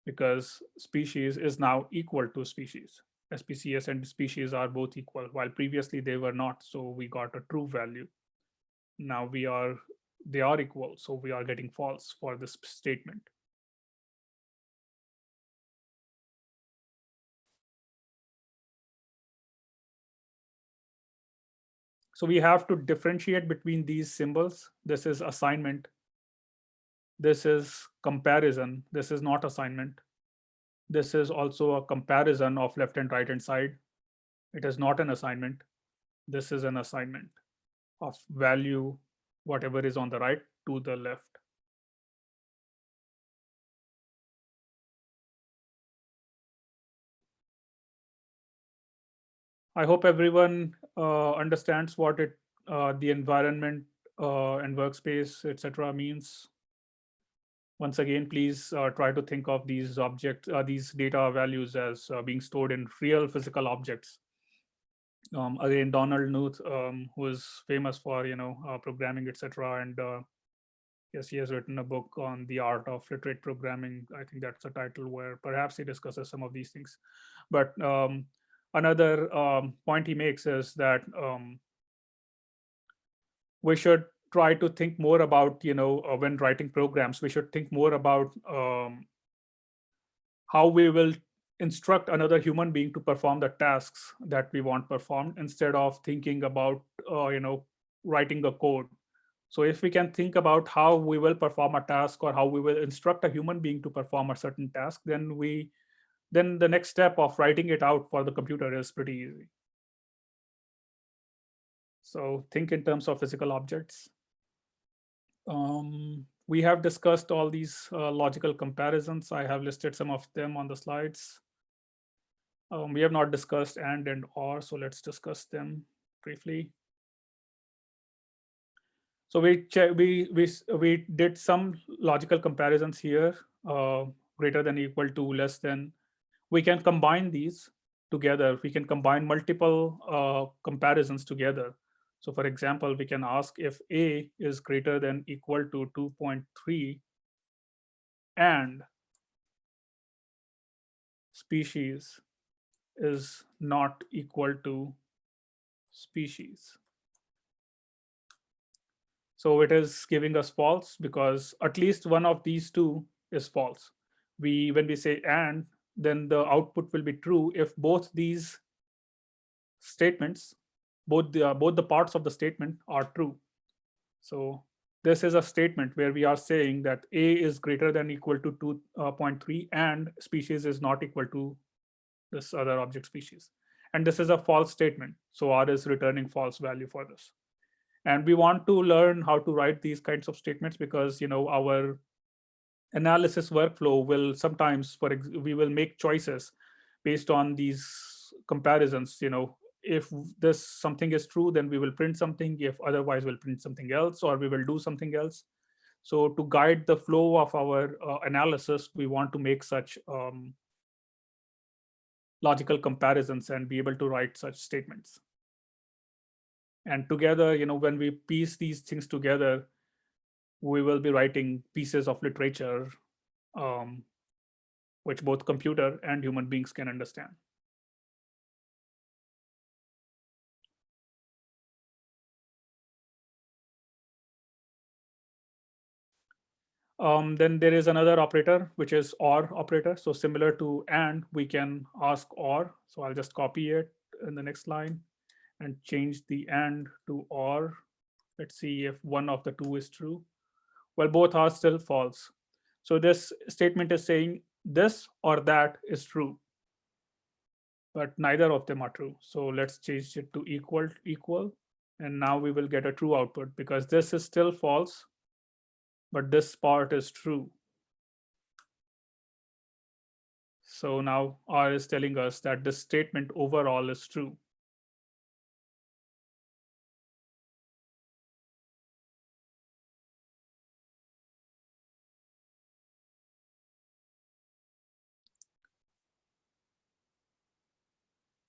because species is now equal to species. SPCS and species are both equal, while previously they were not. So we got a true value. Now they are equal. So we are getting false for this statement. So we have to differentiate between these symbols. This is assignment. This is comparison. This is not assignment. This is also a comparison of left and right hand side. It is not an assignment. This is an assignment of value, whatever is on the right to the left. I hope everyone understands what the environment and workspace, etc. means. Once again, please try to think of these these data values as being stored in real physical objects. Again, Donald Knuth, who is famous for programming, etc. And yes, he has written a book on the art of literate programming. I think that's a title where perhaps he discusses some of these things. But another point he makes is that we should try to think more about, when writing programs, we should think more about how we will instruct another human being to perform the tasks that we want performed instead of thinking about, writing the code. So if we can think about how we will perform a task or how we will instruct a human being to perform a certain task, then the next step of writing it out for the computer is pretty easy. So think in terms of physical objects. We have discussed all these logical comparisons. I have listed some of them on the slides. We have not discussed and or, so let's discuss them briefly. So we did some logical comparisons here, greater than, equal to, less than. we can combine these together. We can combine multiple comparisons together. So for example, we can ask if A is greater than equal to 2.3 and species is not equal to species. So it is giving us false because at least one of these two is false. When we say and, then the output will be true if both these statements, both the parts of the statement are true. So this is a statement where we are saying that A is greater than equal to 2.3 and species is not equal to this other object species. And this is a false statement. So R is returning false value for this. And we want to learn how to write these kinds of statements because our analysis workflow will sometimes, we will make choices based on these comparisons. If this something is true, then we will print something. If otherwise, we'll print something else, or we will do something else. So to guide the flow of our analysis, we want to make such logical comparisons and be able to write such statements. And together, when we piece these things together, we will be writing pieces of literature which both computer and human beings can understand. Then there is another operator, which is OR operator. So similar to AND, we can ask OR. So I'll just copy it in the next line and change the AND to OR. Let's see if one of the two is true. Well, both are still false. So this statement is saying this or that is true, but neither of them are true. So let's change it to equal. And now we will get a true output because this is still false, but this part is true. So now R is telling us that this statement overall is true.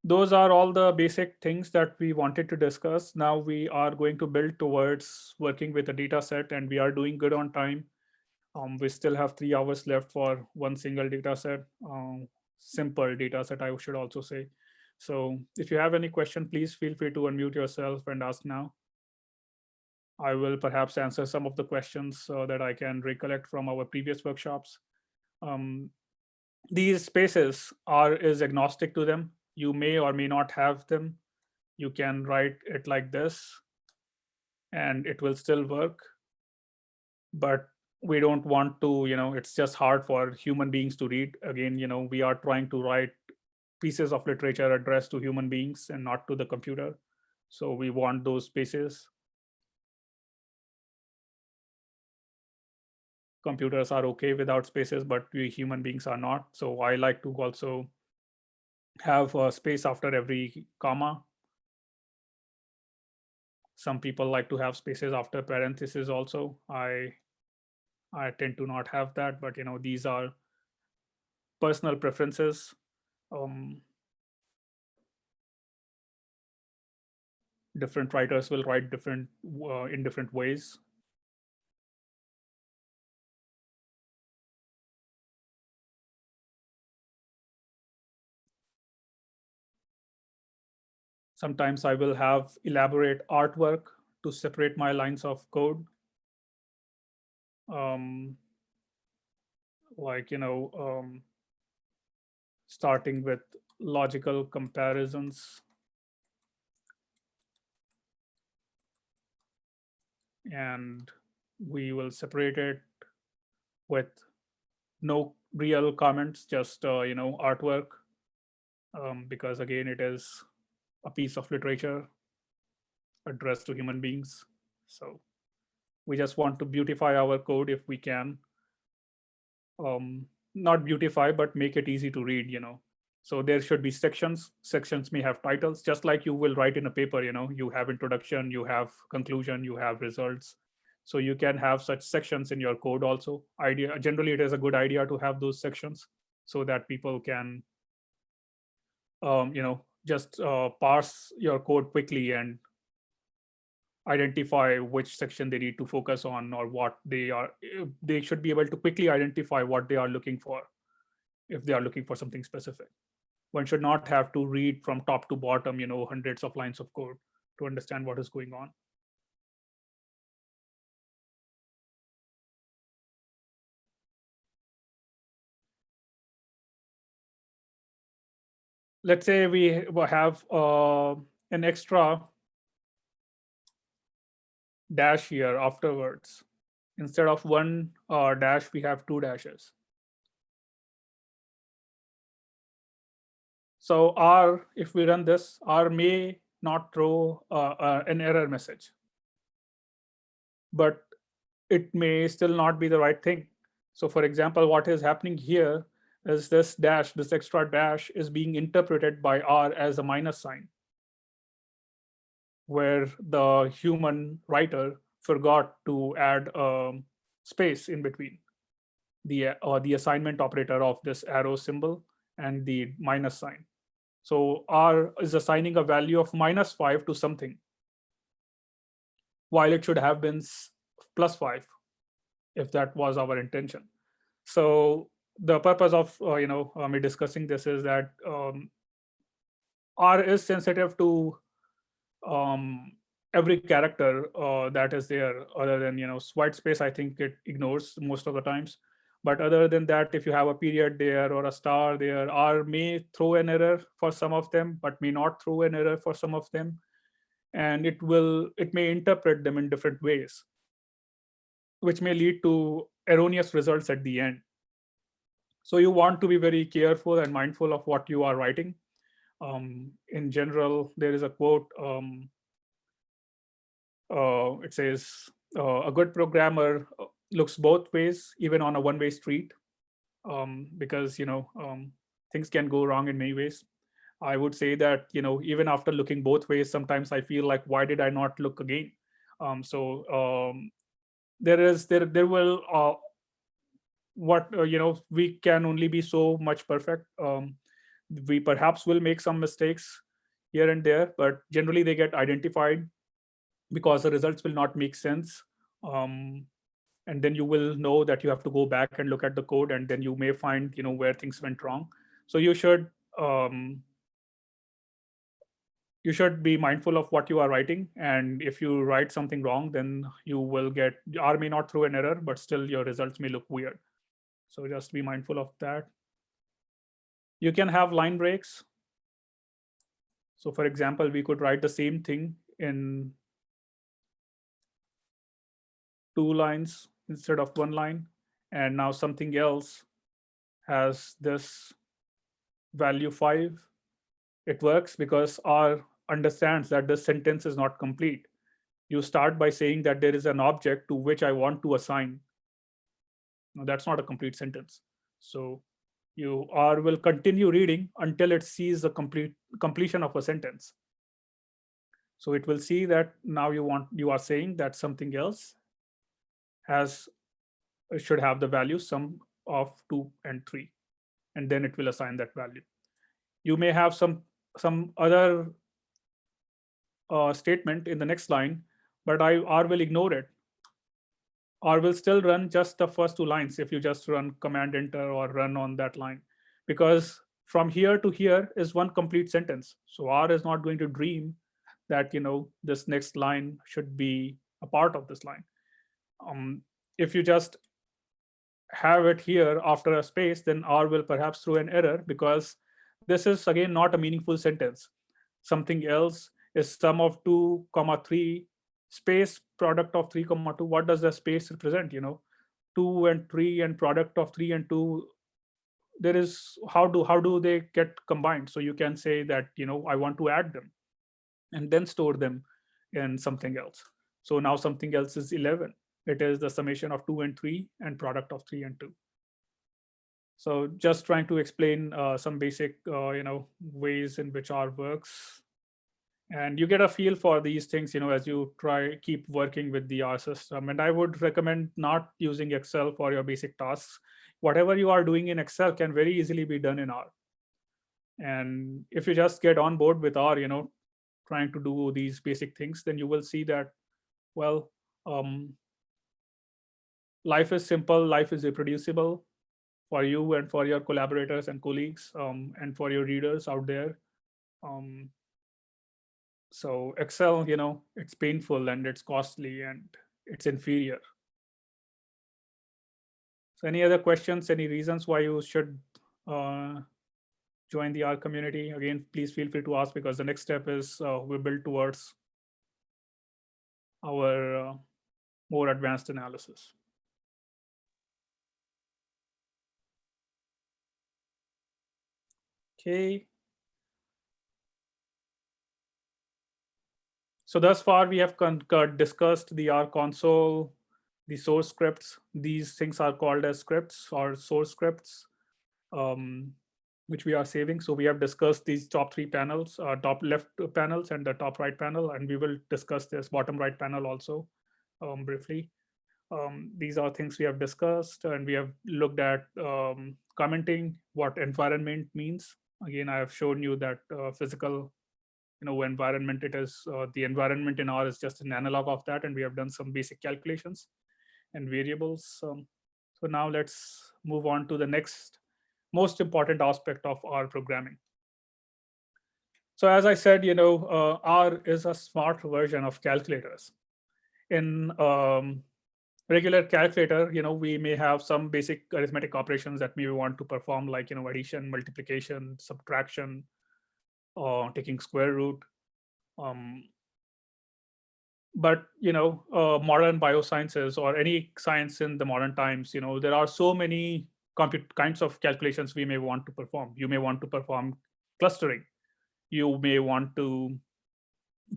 Those are all the basic things that we wanted to discuss. Now we are going to build towards working with a data set, and we are doing good on time. We still have 3 hours left for one single data set, simple data set, I should also say. So if you have any question, please feel free to unmute yourself and ask now. I will perhaps answer some of the questions that I can recollect from our previous workshops. These spaces is agnostic to them. You may or may not have them. You can write it like this and it will still work. But we don't want to, it's just hard for human beings to read. Again, we are trying to write pieces of literature addressed to human beings and not to the computer. So we want those spaces. Computers are okay without spaces, but we human beings are not. So I like to also have a space after every comma. Some people like to have spaces after parentheses also. I tend to not have that, but these are personal preferences. Different writers will write different in different ways. Sometimes I will have elaborate artwork to separate my lines of code. Like, starting with logical comparisons. And we will separate it with no real comments, just, artwork. Because again, it is a piece of literature addressed to human beings. So we just want to beautify our code if we can. Not beautify, but make it easy to read, So there should be sections. Sections may have titles, just like you will write in a paper, you have introduction, you have conclusion, you have results. So you can have such sections in your code also. Generally, it is a good idea to have those sections so that people can just parse your code quickly and identify which section they need to focus on, or what they should be able to quickly identify what they are looking for if they are looking for something specific. One should not have to read from top to bottom, hundreds of lines of code to understand what is going on. Let's say we have an extra dash here afterwards. Instead of one dash, we have two dashes. So R, if we run this, R may not throw an error message, but it may still not be the right thing. So for example, what is happening here is this dash, this extra dash is being interpreted by R as a minus sign, where the human writer forgot to add space in between the assignment operator of this arrow symbol and the minus sign. So R is assigning a value of -5 to something, while it should have been +5 if that was our intention. So the purpose of me discussing this is that R is sensitive to every character that is there, other than white space. I think it ignores most of the times. But other than that, if you have a period there or a star there, R may throw an error for some of them, but may not throw an error for some of them. And it may interpret them in different ways, which may lead to erroneous results at the end. So you want to be very careful and mindful of what you are writing. In general, there is a quote. It says, a good programmer looks both ways, even on a one-way street, because things can go wrong in many ways. I would say that even after looking both ways, sometimes I feel like, why did I not look again? There will we can only be so much perfect. We perhaps will make some mistakes here and there, but generally they get identified because the results will not make sense. And then you will know that you have to go back and look at the code, and then you may find where things went wrong. So you should be mindful of what you are writing, and if you write something wrong, then you will get R may not throw an error, but still your results may look weird. So just be mindful of that. You can have line breaks. So for example, we could write the same thing in 2 lines instead of 1 line, and now something else has this value 5. It works because R understands that this sentence is not complete. You start by saying that there is an object to which I want to assign. Now, that's not a complete sentence. So R will continue reading until it sees the completion of a sentence. So it will see that now you are saying that something else should have the value sum of 2 and 3, and then it will assign that value. You may have some other statement in the next line, but R will ignore it. R will still run just the first 2 lines if you just run command enter or run on that line, because from here to here is one complete sentence. So R is not going to dream that this next line should be a part of this line. If you just have it here after a space, then R will perhaps throw an error, because this is again not a meaningful sentence. Something else is sum of 2, 3 space product of 3, 2. What does the space represent? 2 and 3 and product of 3 and 2. There is how do they get combined? So you can say that I want to add them and then store them in something else. So now something else is 11. It is the summation of 2 and 3 and product of 3 and 2. So just trying to explain some basic ways in which R works, and you get a feel for these things as you keep working with the R system. And I would recommend not using Excel for your basic tasks. Whatever you are doing in Excel can very easily be done in R. And if you just get on board with R, trying to do these basic things, then you will see that, well, life is simple, life is reproducible for you and for your collaborators and colleagues, and for your readers out there. Um, so Excel, it's painful and it's costly and it's inferior. So any other questions, any reasons why you should join the R community? Again, please feel free to ask, because the next step is we build towards our more advanced analysis. Okay. So thus far, we have discussed the R console, the source scripts. These things are called as scripts or source scripts, which we are saving. So we have discussed these top three panels, top left panels and the top right panel, and we will discuss this bottom right panel also briefly. These are things we have discussed, and we have looked at commenting what environment means. Again, I have shown you that physical environment, it is the environment in R is just an analog of that, and we have done some basic calculations and variables. So now let's move on to the next most important aspect of R programming. So as I said, R is a smart version of calculators. In regular calculator, we may have some basic arithmetic operations that we want to perform, like addition, multiplication, subtraction, or taking square root. But modern biosciences or any science in the modern times, there are so many kinds of calculations we may want to perform. You may want to perform clustering. You may want to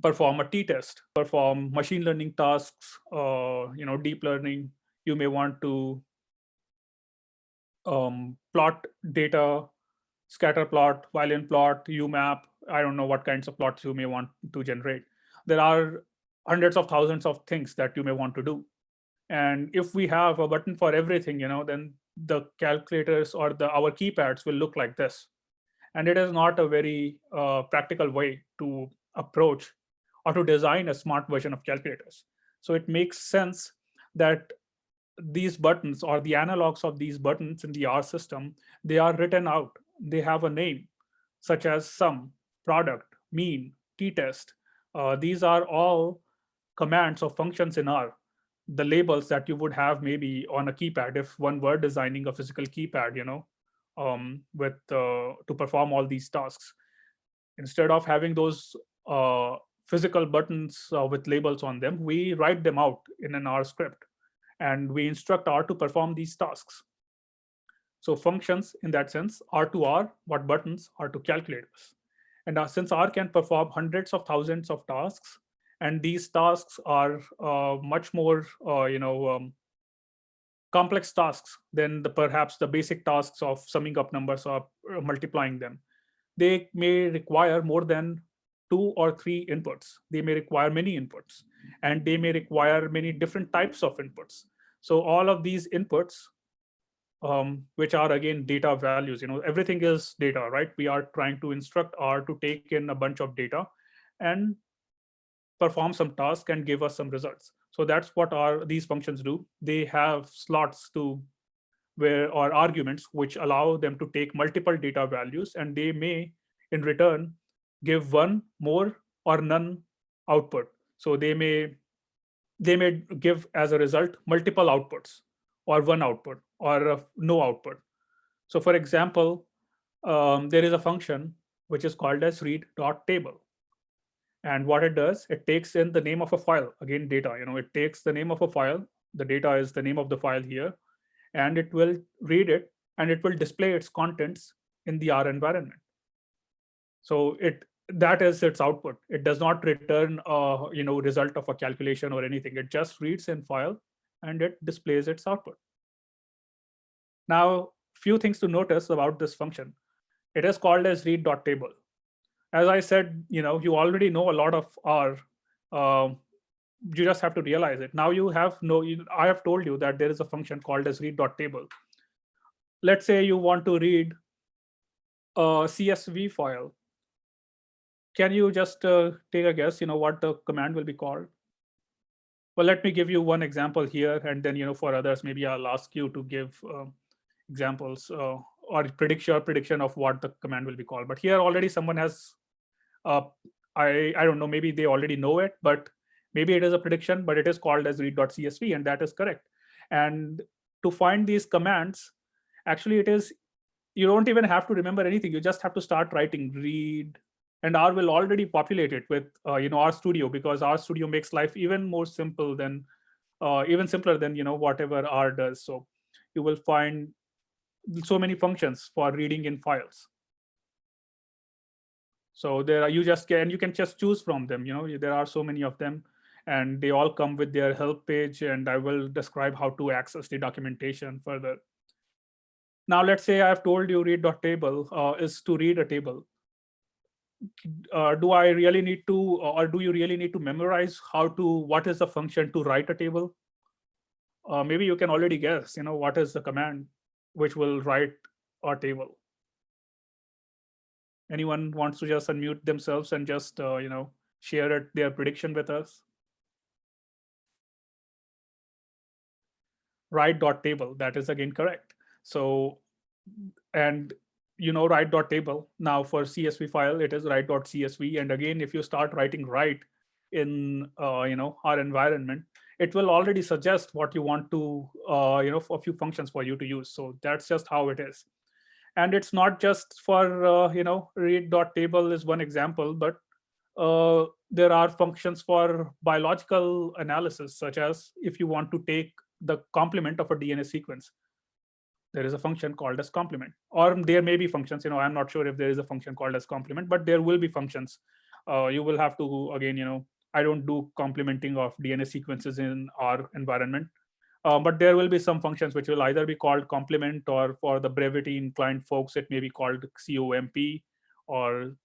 perform a t-test, perform machine learning tasks, deep learning. You may want to plot data, scatter plot, Boolean plot, UMAP. I don't know what kinds of plots you may want to generate. There are hundreds of thousands of things that you may want to do. And if we have a button for everything, then the calculators or our keypads will look like this. And it is not a very practical way to approach or to design a smart version of calculators. So it makes sense that these buttons, or the analogs of these buttons in the R system, they are written out. They have a name, such as sum, product, mean, t-test. These are all commands or functions in R, the labels that you would have maybe on a keypad if one were designing a physical keypad, with to perform all these tasks. Instead of having those physical buttons with labels on them, we write them out in an R script, and we instruct R to perform these tasks. So functions, in that sense, are to R what buttons are to calculators. And since R can perform hundreds of thousands of tasks, and these tasks are much more, complex tasks than perhaps the basic tasks of summing up numbers or multiplying them. They may require more than 2 or 3 inputs. They may require many inputs, and they may require many different types of inputs. So all of these inputs, which are again data values, everything is data, right? We are trying to instruct R to take in a bunch of data and perform some task and give us some results. So that's what these functions do. They have slots to or arguments which allow them to take multiple data values, and they may in return give one, more, or none output. So they may give as a result multiple outputs, or one output, or no output. So for example, there is a function which is called as read.table. And what it does, it takes in the name of a file, again data. It takes the name of a file. The data is the name of the file here, and it will read it, and it will display its contents in the R environment. So that is its output. It does not return a result of a calculation or anything. It just reads in file, and it displays its output. Now, few things to notice about this function. It is called as read.table. As I said, you already know a lot of R. You just have to realize it. Now I have told you that there is a function called as read.table. Let's say you want to read CSV file. Can you just take a guess, what the command will be called? Well, let me give you one example here, and then, for others, maybe I'll ask you to give examples or prediction of what the command will be called. But here already someone has, uh, I don't know, maybe they already know it, but maybe it is a prediction, but it is called as read.csv, and that is correct. And to find these commands, actually it is, you don't even have to remember anything. You just have to start writing read, and R will already populate it with RStudio, because RStudio makes life even more simple than even simpler than whatever R does. So you will find so many functions for reading in files. So there are, you can just choose from them. There are so many of them, and they all come with their help page, and I will describe how to access the documentation further. Now let's say I've told you read.table is to read a table. Do I really need to, or do you really need to memorize what is the function to write a table? Maybe you can already guess, what is the command which will write a table. Anyone wants to just unmute themselves and just, share their prediction with us? Write.table, that is again correct. So, and write.table, now for CSV file, it is write.csv. And again, if you start writing write in our environment, it will already suggest what you want to, a few functions for you to use. So that's just how it is. And it's not just for, read.table is one example, but there are functions for biological analysis, such as if you want to take the complement of a DNA sequence, there is a function called as complement. Or there may be functions, I'm not sure if there is a function called as complement, but there will be functions. You will have to, again, I don't do complementing of DNA sequences in our environment. But there will be some functions which will either be called complement, or for the brevity inclined folks, it may be called COMP or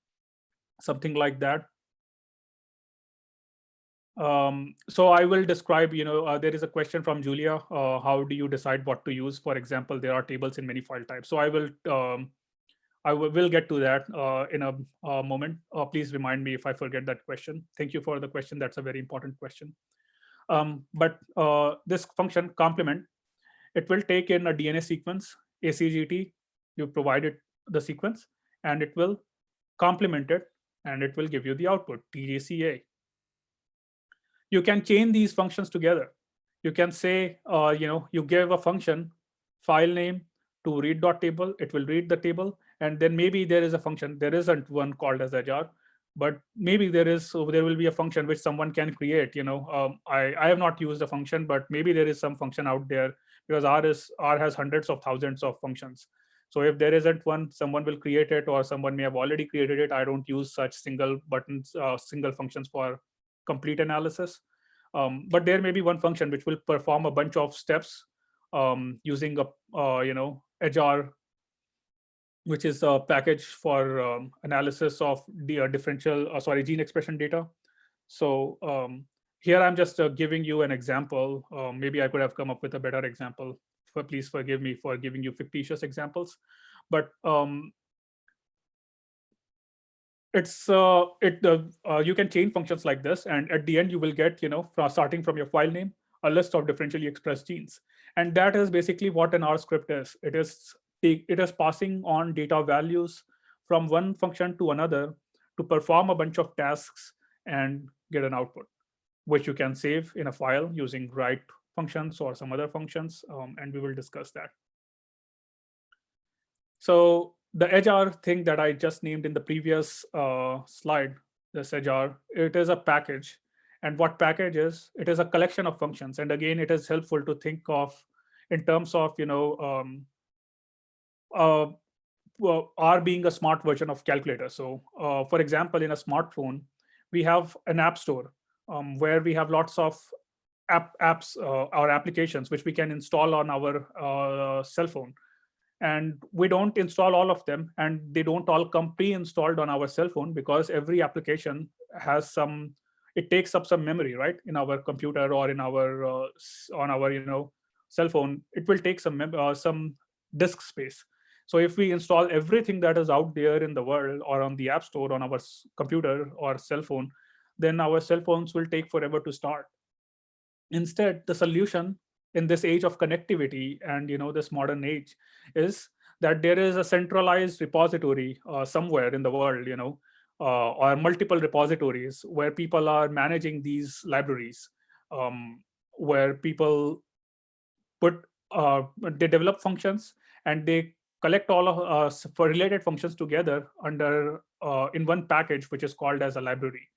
something like that. So I will describe, there is a question from Julia. How do you decide what to use? For example, there are tables in many file types. So I will get to that in a moment. Please remind me if I forget that question. Thank you for the question. That's a very important question. But this function complement, it will take in a DNA sequence, ACGT, you provide it the sequence, and it will complement it, and it will give you the output, TGCA. You can chain these functions together. You can say, you give a function file name to read.table, it will read the table, and then maybe there is a function, there isn't one called as HR, but maybe there is, so there will be a function which someone can create. I have not used a function, but maybe there is some function out there, because R has hundreds of thousands of functions. So if there isn't one, someone will create it, or someone may have already created it. I don't use such single buttons, single functions for complete analysis. But there may be one function which will perform a bunch of steps using a HR, which is a package for analysis of the gene expression data. So here I'm just giving you an example. Maybe I could have come up with a better example. Please forgive me for giving you fictitious examples. But you can chain functions like this, and at the end you will get, starting from your file name, a list of differentially expressed genes. And that is basically what an R script is. It is passing on data values from one function to another to perform a bunch of tasks and get an output, which you can save in a file using write functions or some other functions, and we will discuss that. So the HR thing that I just named in the previous slide, this HR, it is a package. And what package is? It is a collection of functions. And again, it is helpful to think of in terms of, R being a smart version of calculator. So for example, in a smartphone, we have an app store where we have lots of apps or applications which we can install on our cell phone. And we don't install all of them, and they don't all come pre-installed on our cell phone, because every application has it takes up some memory, right? In our computer or in our on our cell phone, it will take some disk space. So if we install everything that is out there in the world or on the app store on our computer or cell phone, then our cell phones will take forever to start. Instead, the solution in this age of connectivity and this modern age is that there is a centralized repository somewhere in the world, or multiple repositories where people are managing these libraries, where people put they develop functions and they collect all of for related functions together under in one package, which is called as a library,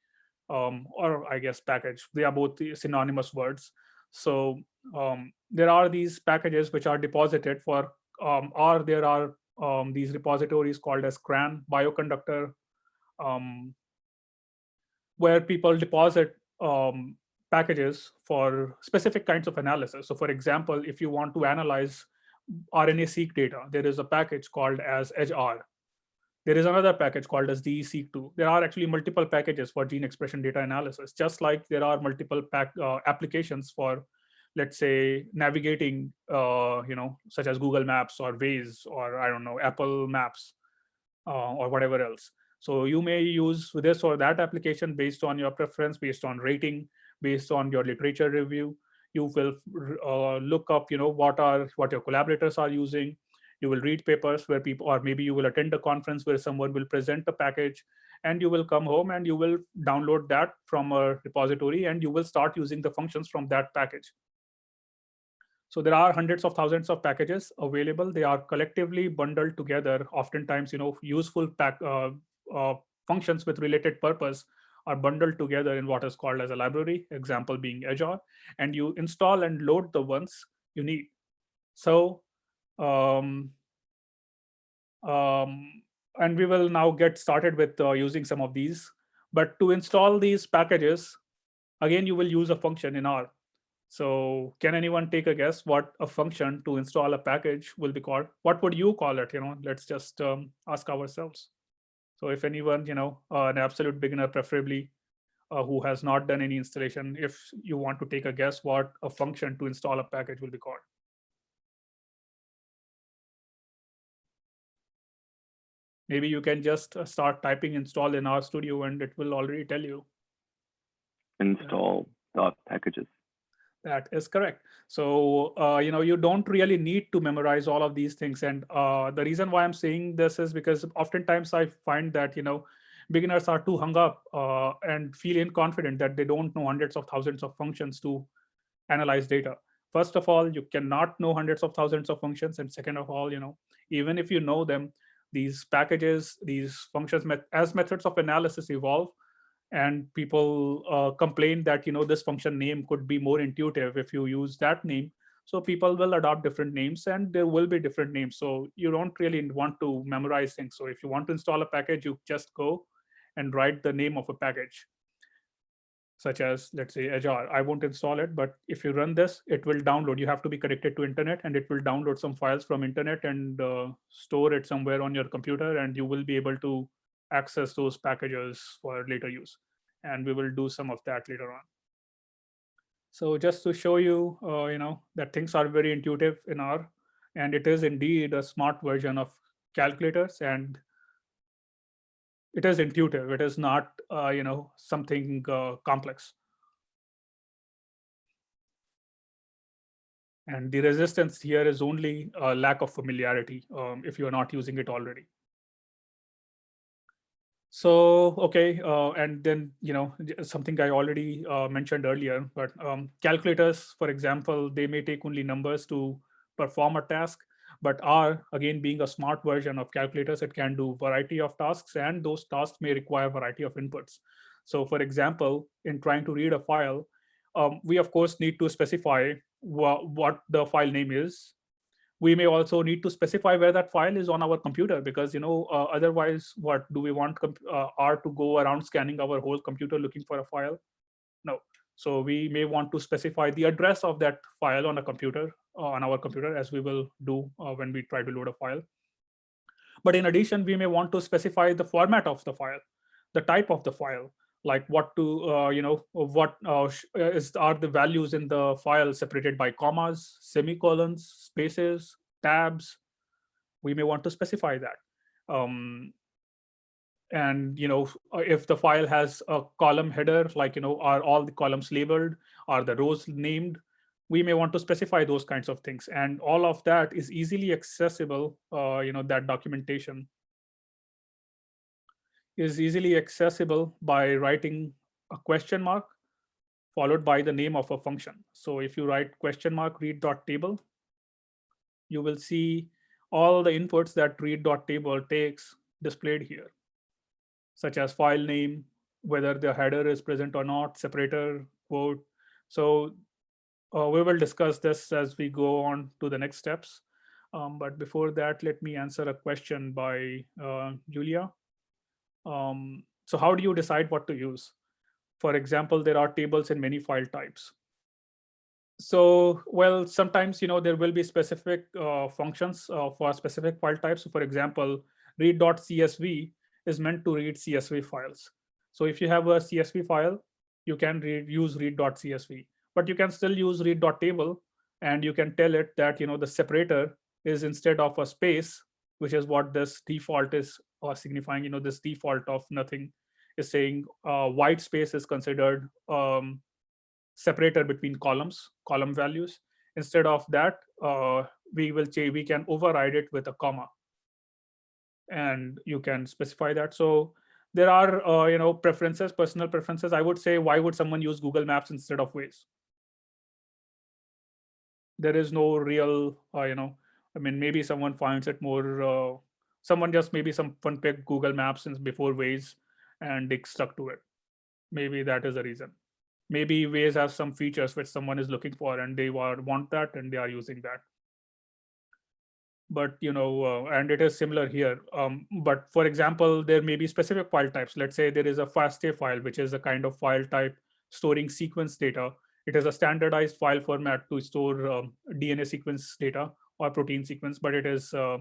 or I guess package. They are both the synonymous words. So there are these packages which are deposited for, or there are these repositories called as CRAN, bioconductor, um, where people deposit packages for specific kinds of analysis. So for example, if you want to analyze RNA-seq data, there is a package called as EdgeR. There is another package called as DE-seq2. There are actually multiple packages for gene expression data analysis, just like there are multiple applications for, let's say, navigating, such as Google Maps or Waze or I don't know, Apple Maps, or whatever else. So you may use this or that application based on your preference, based on rating, based on your literature review. You will look up, what your collaborators are using. You will read papers where people, or maybe you will attend a conference where someone will present a package, and you will come home and you will download that from a repository and you will start using the functions from that package. So there are hundreds of thousands of packages available. They are collectively bundled together. Oftentimes, useful functions with related purpose are bundled together in what is called as a library, example being EdgeR, and you install and load the ones you need. So, and we will now get started with using some of these. But to install these packages, again, you will use a function in R. So can anyone take a guess what a function to install a package will be called? What would you call it? Let's just ask ourselves. So if anyone, an absolute beginner preferably, who has not done any installation, if you want to take a guess what a function to install a package will be called. Maybe you can just start typing install in RStudio and it will already tell you. Install dot packages. That is correct. So, you don't really need to memorize all of these things. And the reason why I'm saying this is because oftentimes I find that, beginners are too hung up and feel inconfident that they don't know hundreds of thousands of functions to analyze data. First of all, you cannot know hundreds of thousands of functions. And second of all, even if you know them, these packages, these functions, as methods of analysis evolve, and people complain that this function name could be more intuitive if you use that name. So people will adopt different names and there will be different names. So you don't really want to memorize things. So if you want to install a package, you just go and write the name of a package, such as, let's say, EdgeR. I won't install it, but if you run this, it will download. You have to be connected to internet and it will download some files from internet and store it somewhere on your computer, and you will be able to access those packages for later use. And we will do some of that later on. So just to show you, that things are very intuitive in R, and it is indeed a smart version of calculators, and it is intuitive. It is not, something complex. And the resistance here is only a lack of familiarity if you are not using it already. So, okay, and then, something I already mentioned earlier, but calculators, for example, they may take only numbers to perform a task, but R, again, being a smart version of calculators, it can do variety of tasks, and those tasks may require variety of inputs. So for example, in trying to read a file, we of course need to specify what the file name is. We may also need to specify where that file is on our computer, because otherwise, what do we want R to go around scanning our whole computer looking for a file? No. So we may want to specify the address of that file on a computer, on our computer, as we will do when we try to load a file. But in addition, we may want to specify the format of the file, the type of the file, like what to, what are the values in the file separated by commas, semicolons, spaces, tabs, we may want to specify that. And if the file has a column header, like are all the columns labeled, are the rows named, we may want to specify those kinds of things. And all of that is easily accessible. That documentation is easily accessible by writing a question mark followed by the name of a function. So if you write $read.table, you will see all the inputs that read.table takes displayed here, such as file name, whether the header is present or not, separator, quote. So we will discuss this as we go on to the next steps. But before that, let me answer a question by Julia. So how do you decide what to use? For example, there are tables in many file types. So, well, sometimes there will be specific functions for specific file types. So for example, read.csv is meant to read CSV files. So if you have a CSV file, you can use read.csv, but you can still use read.table, and you can tell it that the separator is instead of a space, which is what this default is signifying. This default of nothing is saying white space is considered separator between column values. Instead of that, we can override it with a comma, and you can specify that. So there are preferences, personal preferences. I would say, why would someone use Google Maps instead of Waze? There is no real maybe someone finds it more someone picked Google Maps since before Waze and they stuck to it. Maybe that is the reason. Maybe Waze has some features which someone is looking for and they want that and they are using that. But and it is similar here. But for example, there may be specific file types. Let's say there is a FASTA file, which is a kind of file type storing sequence data. It is a standardized file format to store DNA sequence data or protein sequence, but it is a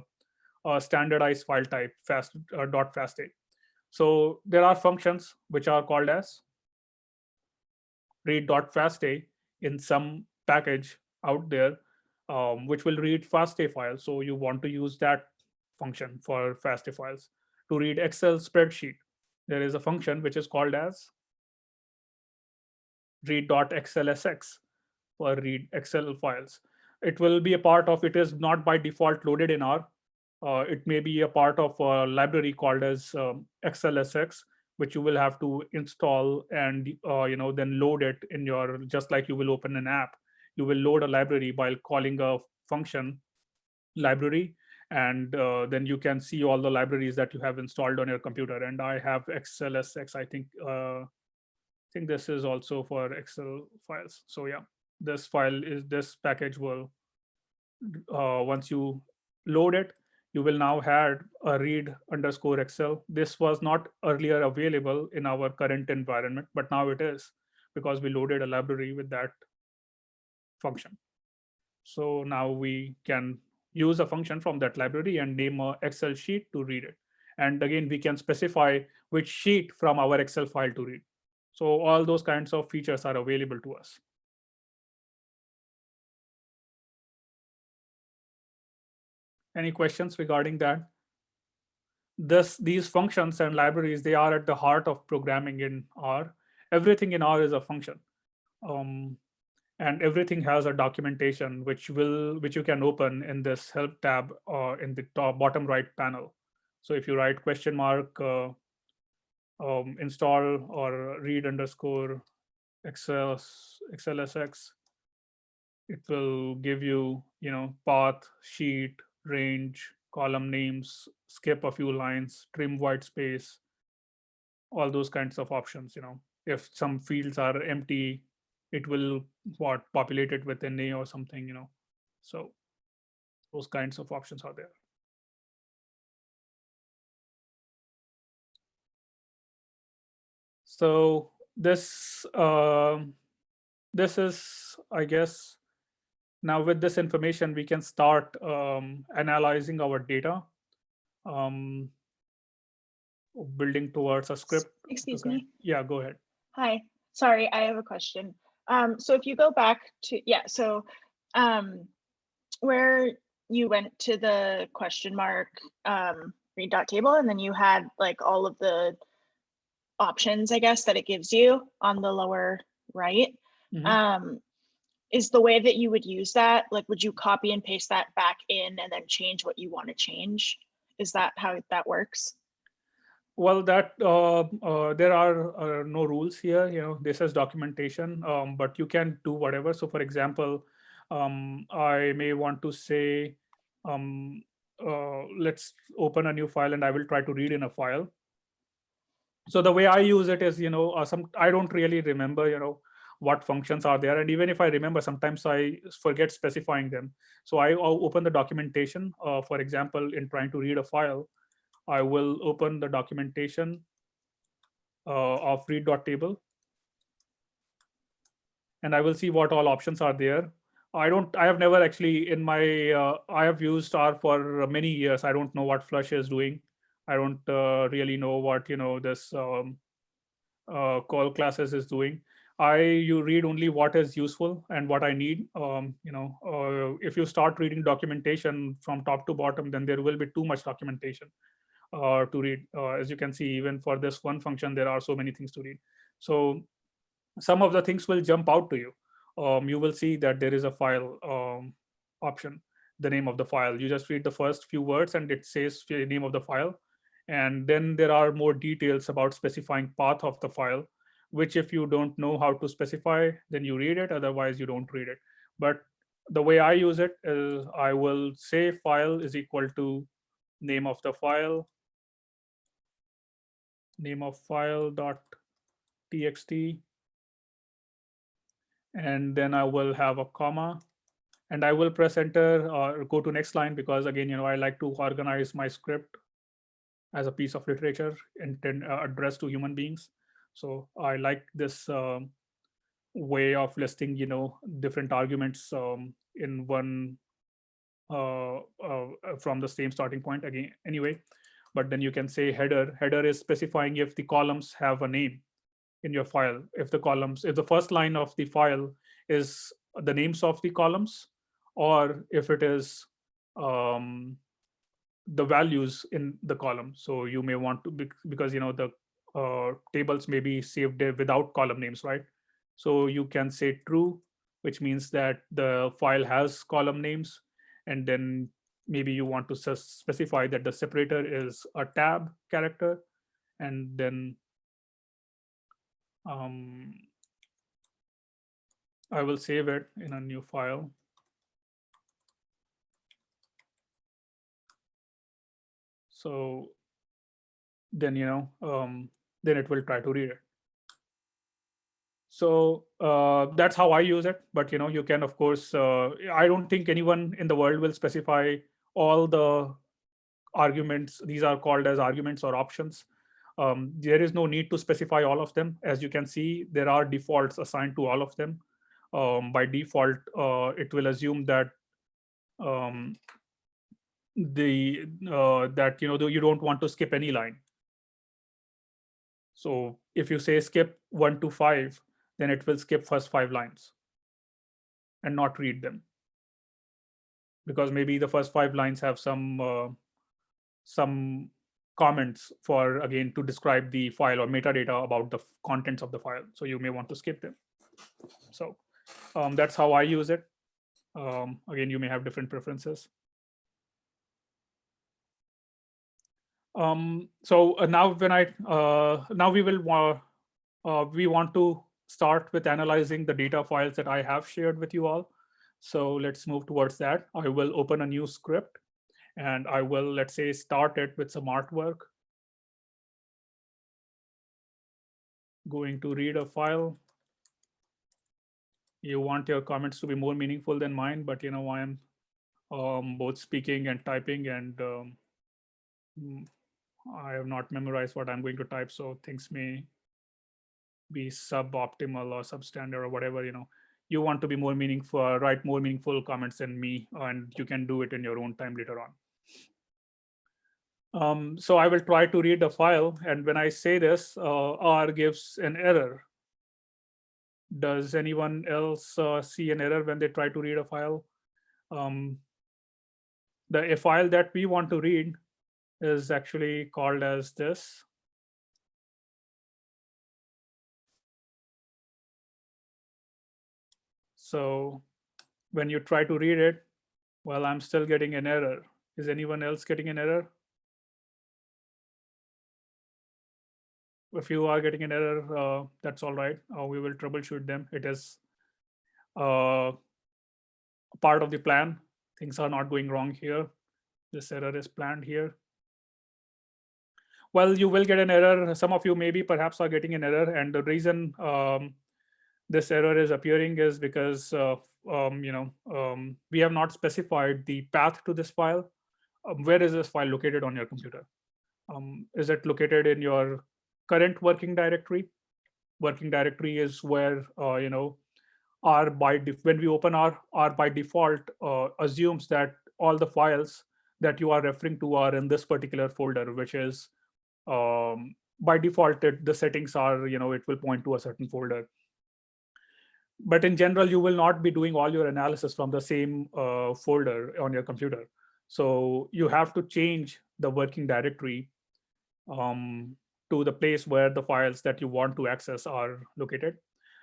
standardized file type, .FASTA. So there are functions which are called as read.FASTA in some package out there, which will read FASTA files. So you want to use that function for FASTA files. To read Excel spreadsheet, there is a function which is called as read.xlsx for read Excel files. It will be a part of, it is not by default loaded in R. It may be a part of a library called as XLSX, which you will have to install and then load it in your, just like you will open an app. You will load a library by calling a function library, and then you can see all the libraries that you have installed on your computer. And I have XLSX. I think this is also for Excel files. So yeah, this package will once you load it, you will now have a read_Excel. This was not earlier available in our current environment, but now it is, because we loaded a library with that function. So now we can use a function from that library and name an Excel sheet to read it. And again, we can specify which sheet from our Excel file to read. So all those kinds of features are available to us. Any questions regarding that? These functions and libraries, they are at the heart of programming in R. Everything in R is a function. And everything has a documentation which you can open in this help tab in the bottom right panel. So if you write install or read_XLSX, it will give you path, sheet, range, column names, skip a few lines, trim white space, all those kinds of options. If some fields are empty, it will populate it with an A or something. So those kinds of options are there. So this is, I guess, now with this information, we can start analyzing our data, building towards a script. Excuse me. Yeah, go ahead. Hi, sorry, I have a question. So if you go back to, where you went to the question mark read.table, and then you had like all of the options, I guess, that it gives you on the lower right. Is the way that you would use that, like, would you copy and paste that back in and then change what you want to change? Is that how that works? Well, that there are no rules here. This is documentation, but you can do whatever. So, for example, I may want to say, let's open a new file, and I will try to read in a file. So the way I use it is, I don't really remember, what functions are there, and even if I remember, sometimes I forget specifying them. So I'll open the documentation. For example, in trying to read a file, I will open the documentation of read.table, and I will see what all options are there. I have never actually in my, I have used R for many years. I don't know what flush is doing. I don't really know what, this call classes is doing. You read only what is useful and what I need. If you start reading documentation from top to bottom, then there will be too much documentation to read. As you can see, even for this one function, there are so many things to read. So some of the things will jump out to you. You will see that there is a file option, the name of the file. You just read the first few words and it says the name of the file. And then there are more details about specifying path of the file, which if you don't know how to specify, then you read it. Otherwise, you don't read it. But the way I use it is I will say file is equal to name of the file, name of file dot txt, and then I will have a comma, and I will press enter or go to next line, because again, I like to organize my script as a piece of literature addressed to human beings. So I like this way of listing, different arguments in one from the same starting point again. Anyway, but then you can say header. Header is specifying if the columns have a name in your file. If the first line of the file is the names of the columns, or if it is the values in the column. So you may want to, because the tables may be saved there without column names, right? So you can say true, which means that the file has column names, and then maybe you want to specify that the separator is a tab character, and then I will save it in a new file. So then, then it will try to read it. So that's how I use it. But, you can, of course, I don't think anyone in the world will specify all the arguments. These are called as arguments or options. There is no need to specify all of them. As you can see, there are defaults assigned to all of them. By default, it will assume that that you don't want to skip any line. So if you say skip 1 to 5, then it will skip first 5 lines and not read them, because maybe the first 5 lines have some comments for, again, to describe the file or metadata about the contents of the file. So you may want to skip them. So that's how I use it. Again, you may have different preferences. So now we want to start with analyzing the data files that I have shared with you all. So let's move towards that. I will open a new script, and I will, let's say, start it with some artwork. Going to read a file. You want your comments to be more meaningful than mine, but I am both speaking and typing, and I have not memorized what I'm going to type, so things may be suboptimal or substandard or whatever. You want to be more meaningful, write more meaningful comments than me, and you can do it in your own time later on. So I will try to read the file, and when I say this, R gives an error. Does anyone else see an error when they try to read a file? the file that we want to read is actually called as this. So when you try to read it, well, I'm still getting an error. Is anyone else getting an error? If you are getting an error, that's all right. We will troubleshoot them. It is part of the plan. Things are not going wrong here. This error is planned here. Well, you will get an error. Some of you maybe perhaps are getting an error, and the reason this error is appearing is because we have not specified the path to this file. Where is this file located on your computer? Is it located in your current working directory? Working directory is where when we open R by default assumes that all the files that you are referring to are in this particular folder, which is by default the settings are, it will point to a certain folder. But in general, you will not be doing all your analysis from the same folder on your computer. So you have to change the working directory to the place where the files that you want to access are located.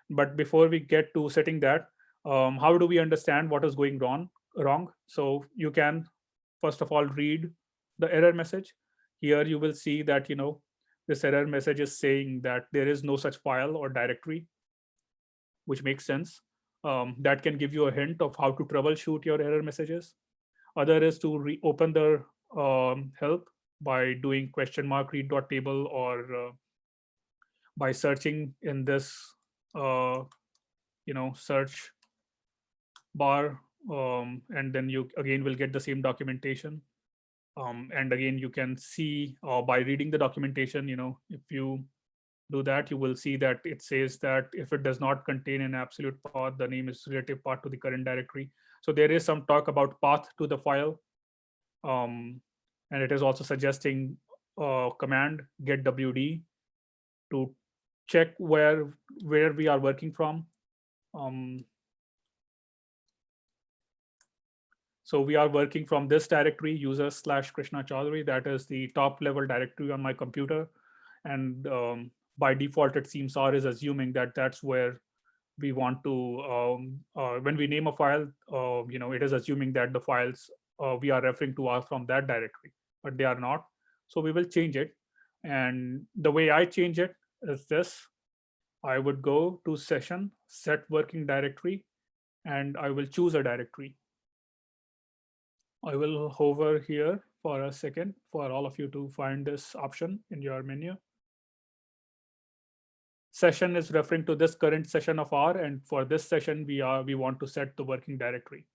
But before we get to setting that, how do we understand what is going wrong? So you can, first of all, read the error message. Here you will see that, this error message is saying that there is no such file or directory, which makes sense. That can give you a hint of how to troubleshoot your error messages. Other is to reopen the help by doing $read.table or by searching in this search bar, and then you again will get the same documentation. And again, you can see by reading the documentation, if you do that, you will see that it says that if it does not contain an absolute path, the name is relative path to the current directory. So there is some talk about path to the file. And it is also suggesting command get wd to check where we are working from. So we are working from this directory, user/Krishna Chaudhary. That is the top level directory on my computer. And by default, it seems R is assuming that that's where we want to, when we name a file, it is assuming that the files we are referring to are from that directory, but they are not. So we will change it. And the way I change it is this. I would go to session, set working directory, and I will choose a directory. I will hover here for a second for all of you to find this option in your menu. Session is referring to this current session of R, and for this session, we want to set the working directory.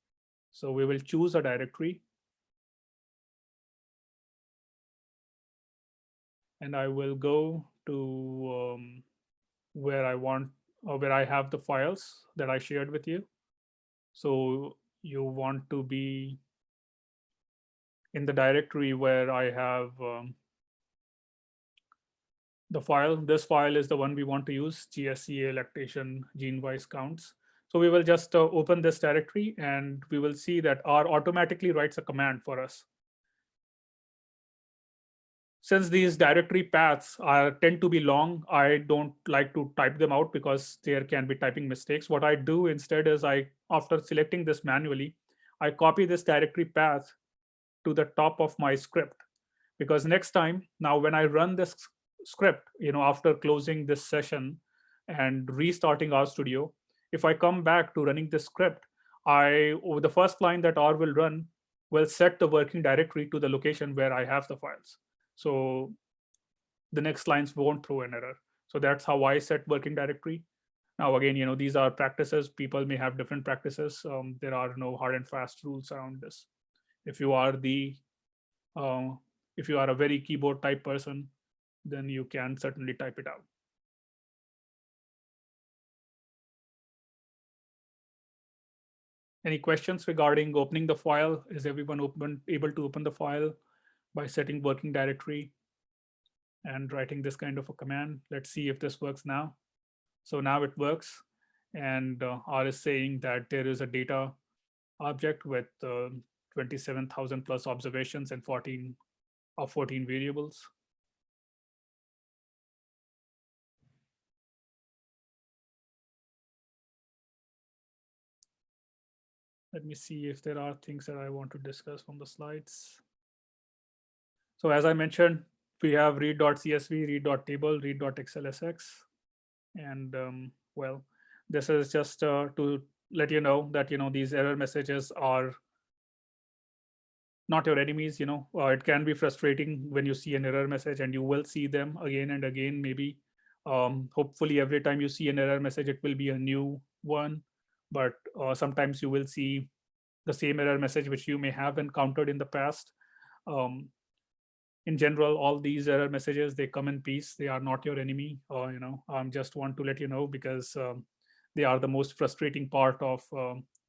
So we will choose a directory. And I will go to where I have the files that I shared with you. So you want to be in the directory where I have the file. This file is the one we want to use, GSCA lactation gene-wise counts. So we will just open this directory, and we will see that R automatically writes a command for us. Since these directory paths tend to be long, I don't like to type them out because there can be typing mistakes. What I do instead is after selecting this manually, I copy this directory path to the top of my script. Because next time, now when I run this script, after closing this session and restarting RStudio, if I come back to running this script, the first line that R will run will set the working directory to the location where I have the files. So the next lines won't throw an error. So that's how I set working directory. Now, again, these are practices. People may have different practices. There are no hard and fast rules around this. If you are a very keyboard type person, then you can certainly type it out. Any questions regarding opening the file? Is everyone able to open the file by setting working directory and writing this kind of a command? Let's see if this works now. So now it works, and R is saying that there is a data object with 27,000 plus observations and 14 variables. Let me see if there are things that I want to discuss from the slides. So as I mentioned, we have read.csv, read.table, read.xlsx. And well, this is just to let you know that, these error messages are not your enemies. It can be frustrating when you see an error message, and you will see them again and again, maybe. Hopefully every time you see an error message, it will be a new one. But sometimes you will see the same error message which you may have encountered in the past. In general, all these error messages, they come in peace. They are not your enemy. Just want to let you know, because they are the most frustrating part of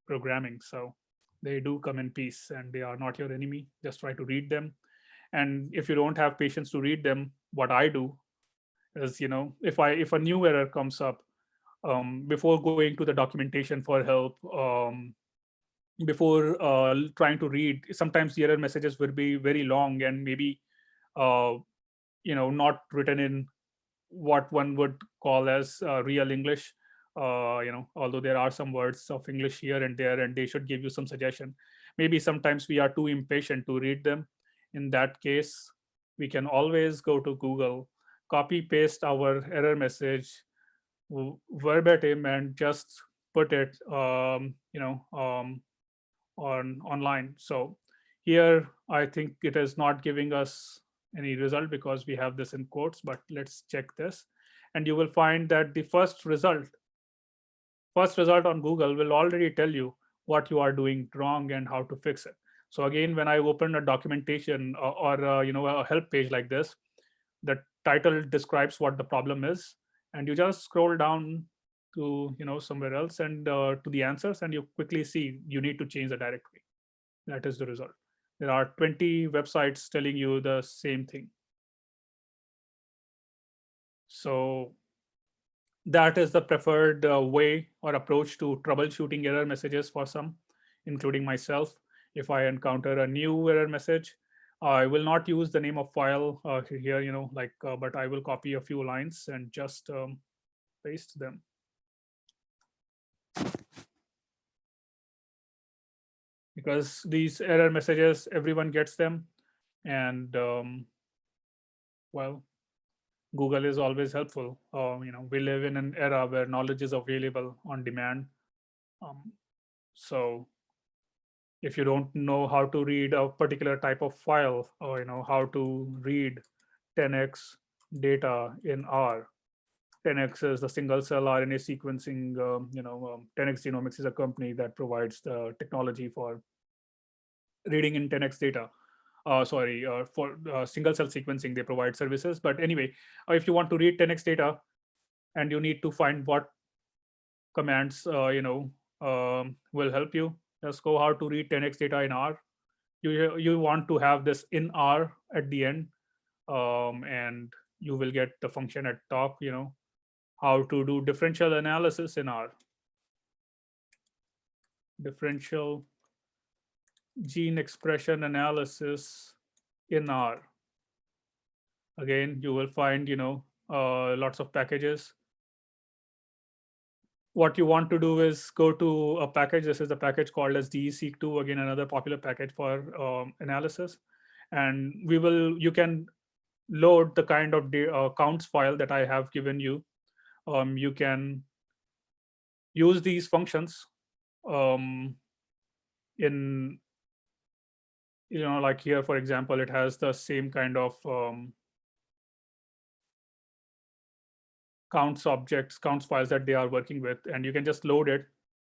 programming. So they do come in peace, and they are not your enemy. Just try to read them. And if you don't have patience to read them, what I do is, if a new error comes up, before going to the documentation for help, before trying to read, sometimes the error messages will be very long and maybe not written in what one would call as real English. Although there are some words of English here and there, and they should give you some suggestion. Maybe sometimes we are too impatient to read them. In that case, we can always go to Google, copy paste our error message verbatim, and just put it online. So here I think it is not giving us any result because we have this in quotes, but let's check this. And you will find that the first result on Google will already tell you what you are doing wrong and how to fix it. So again, when I open a documentation or a help page like this, the title describes what the problem is, and you just scroll down to somewhere else and to the answers, and you quickly see you need to change the directory. That is the result. There are 20 websites telling you the same thing. So that is the preferred way or approach to troubleshooting error messages for some, including myself. If I encounter a new error message, I will not use the name of file here, but I will copy a few lines and just paste them. Because these error messages, everyone gets them. And well, Google is always helpful. We live in an era where knowledge is available on demand. So if you don't know how to read a particular type of file, or how to read 10x data in R. 10x is the single cell RNA sequencing. 10x Genomics is a company that provides the technology for reading in 10x data. For single cell sequencing, they provide services. But anyway, if you want to read 10x data, and you need to find what commands will help you, just go how to read 10x data in R. You want to have this in R at the end, and you will get the function at top. How to do differential analysis in R. Differential gene expression analysis in R. Again, you will find lots of packages. What you want to do is go to a package. This is a package called as DESeq2, again another popular package for analysis. And you can load the kind of counts file that I have given you. You can use these functions in like here, for example, it has the same kind of counts files that they are working with, and you can just load it,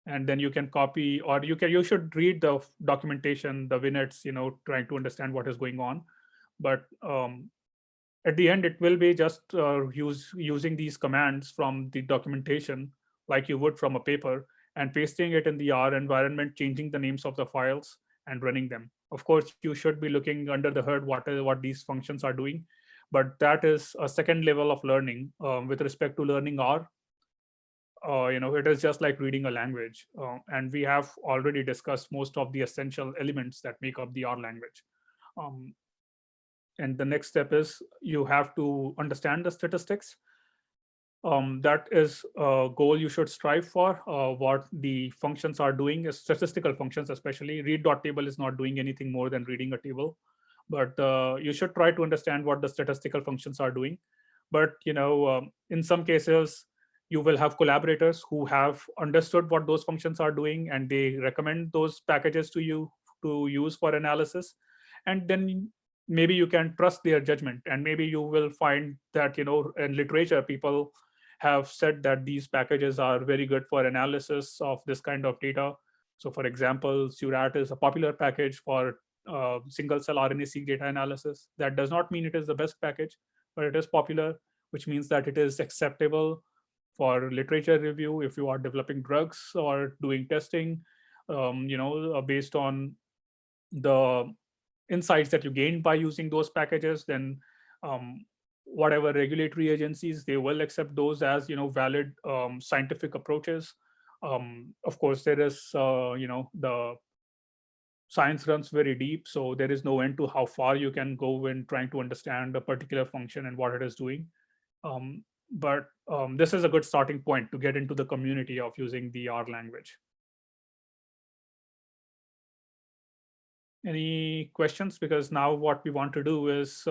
and then you can copy, or you should read the documentation, the vignettes, trying to understand what is going on. But at the end, it will be just using these commands from the documentation like you would from a paper, and pasting it in the R environment, changing the names of the files and running them. Of course, you should be looking under the hood what these functions are doing, but that is a second level of learning with respect to learning R. it is just like reading a language. And we have already discussed most of the essential elements that make up the R language. Um, and the next step is you have to understand the statistics. That is a goal you should strive for. What the functions are doing is statistical functions, especially read.table is not doing anything more than reading a table. But you should try to understand what the statistical functions are doing. But in some cases, you will have collaborators who have understood what those functions are doing, and they recommend those packages to you to use for analysis. And then maybe you can trust their judgment, and maybe you will find that in literature people have said that these packages are very good for analysis of this kind of data. So for example, Surat is a popular package for single cell RNA-seq data analysis. That does not mean it is the best package, but it is popular, which means that it is acceptable for literature review if you are developing drugs or doing testing, based on the insights that you gain by using those packages. Then whatever regulatory agencies, they will accept those as valid scientific approaches. Of course, there is the science runs very deep, so there is no end to how far you can go when trying to understand a particular function and what it is doing. But this is a good starting point to get into the community of using the R language. Any questions? Because now what we want to do is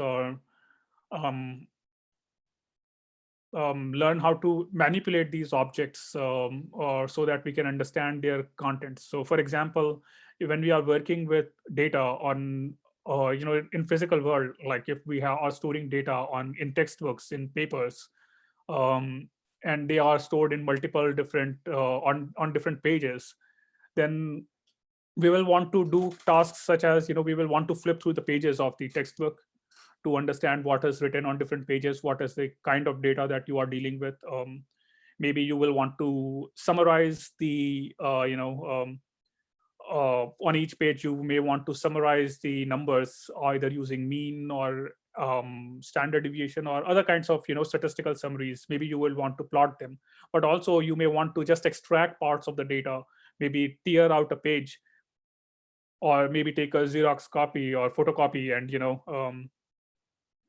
learn how to manipulate these objects, or so that we can understand their contents. So for example, when we are working with data on in physical world, like if we are storing data in textbooks, in papers, and they are stored in multiple different on different pages, then we will want to do tasks such as we will want to flip through the pages of the textbook to understand what is written on different pages, what is the kind of data that you are dealing with. Maybe you will want to summarize the on each page you may want to summarize the numbers either using mean or standard deviation or other kinds of statistical summaries. Maybe you will want to plot them, but also you may want to just extract parts of the data, maybe tear out a page, or maybe take a Xerox copy or photocopy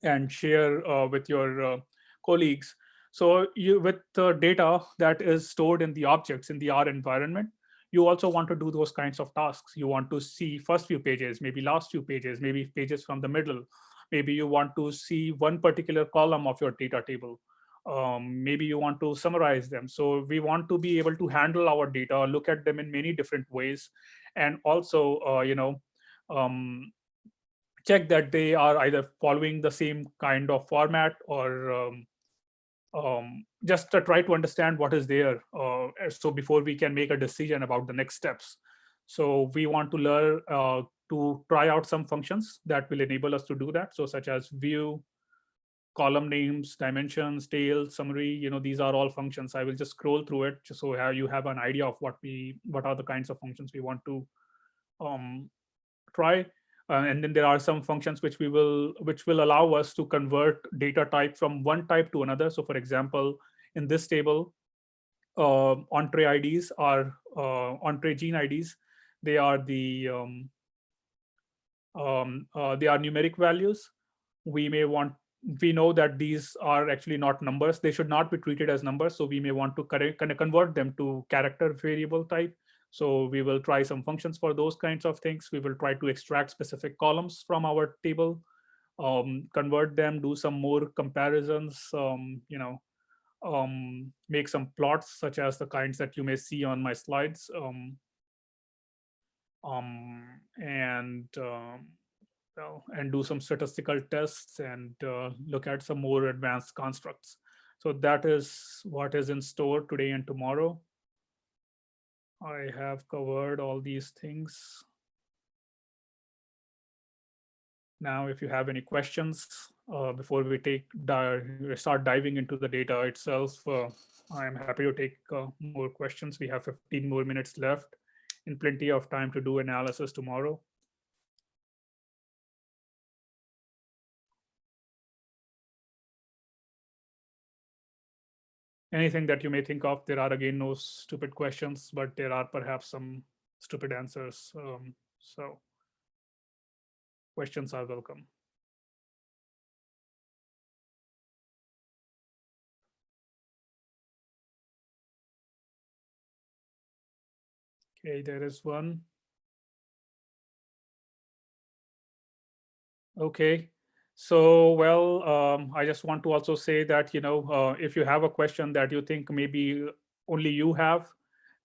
and share with your colleagues. So with the data that is stored in the objects in the R environment, you also want to do those kinds of tasks. You want to see first few pages, maybe last few pages, maybe pages from the middle. Maybe you want to see one particular column of your data table. Maybe you want to summarize them. So we want to be able to handle our data, look at them in many different ways, and also check that they are either following the same kind of format or just to try to understand what is there. So before we can make a decision about the next steps. So we want to learn to try out some functions that will enable us to do that. So such as view, column names, dimensions, tail, summary, these are all functions. I will just scroll through it just so you have an idea of what are the kinds of functions we want to try. And then there are some functions which will allow us to convert data type from one type to another. So for example, in this table, entree IDs are entree gene IDs. They are the they are numeric values. We know that these are actually not numbers. They should not be treated as numbers. So we may want to convert them to character variable type. So we will try some functions for those kinds of things. We will try to extract specific columns from our table, convert them, do some more comparisons, make some plots such as the kinds that you may see on my slides, and do some statistical tests and look at some more advanced constructs. So that is what is in store today and tomorrow. I have covered all these things. Now, if you have any questions before we start diving into the data itself, I am happy to take more questions. We have 15 more minutes left and plenty of time to do analysis tomorrow. anything that you may think of. There are again no stupid questions, but there are perhaps some stupid answers. So questions are welcome. Okay, there is one. Okay. So, well, I just want to also say that, if you have a question that you think maybe only you have,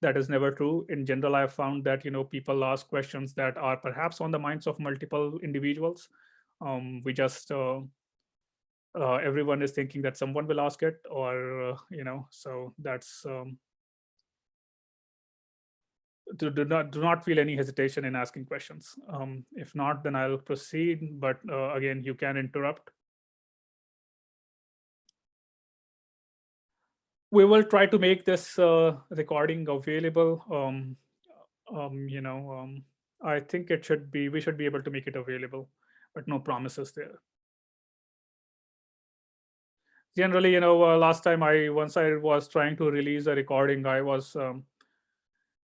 that is never true. In general, I've found that, people ask questions that are perhaps on the minds of multiple individuals. We just, everyone is thinking that someone will ask it, or, so that's, do not feel any hesitation in asking questions. If not, then I'll proceed. But again, you can interrupt. We will try to make this recording available. I think we should be able to make it available, but no promises there. Generally, last time once I was trying to release a recording,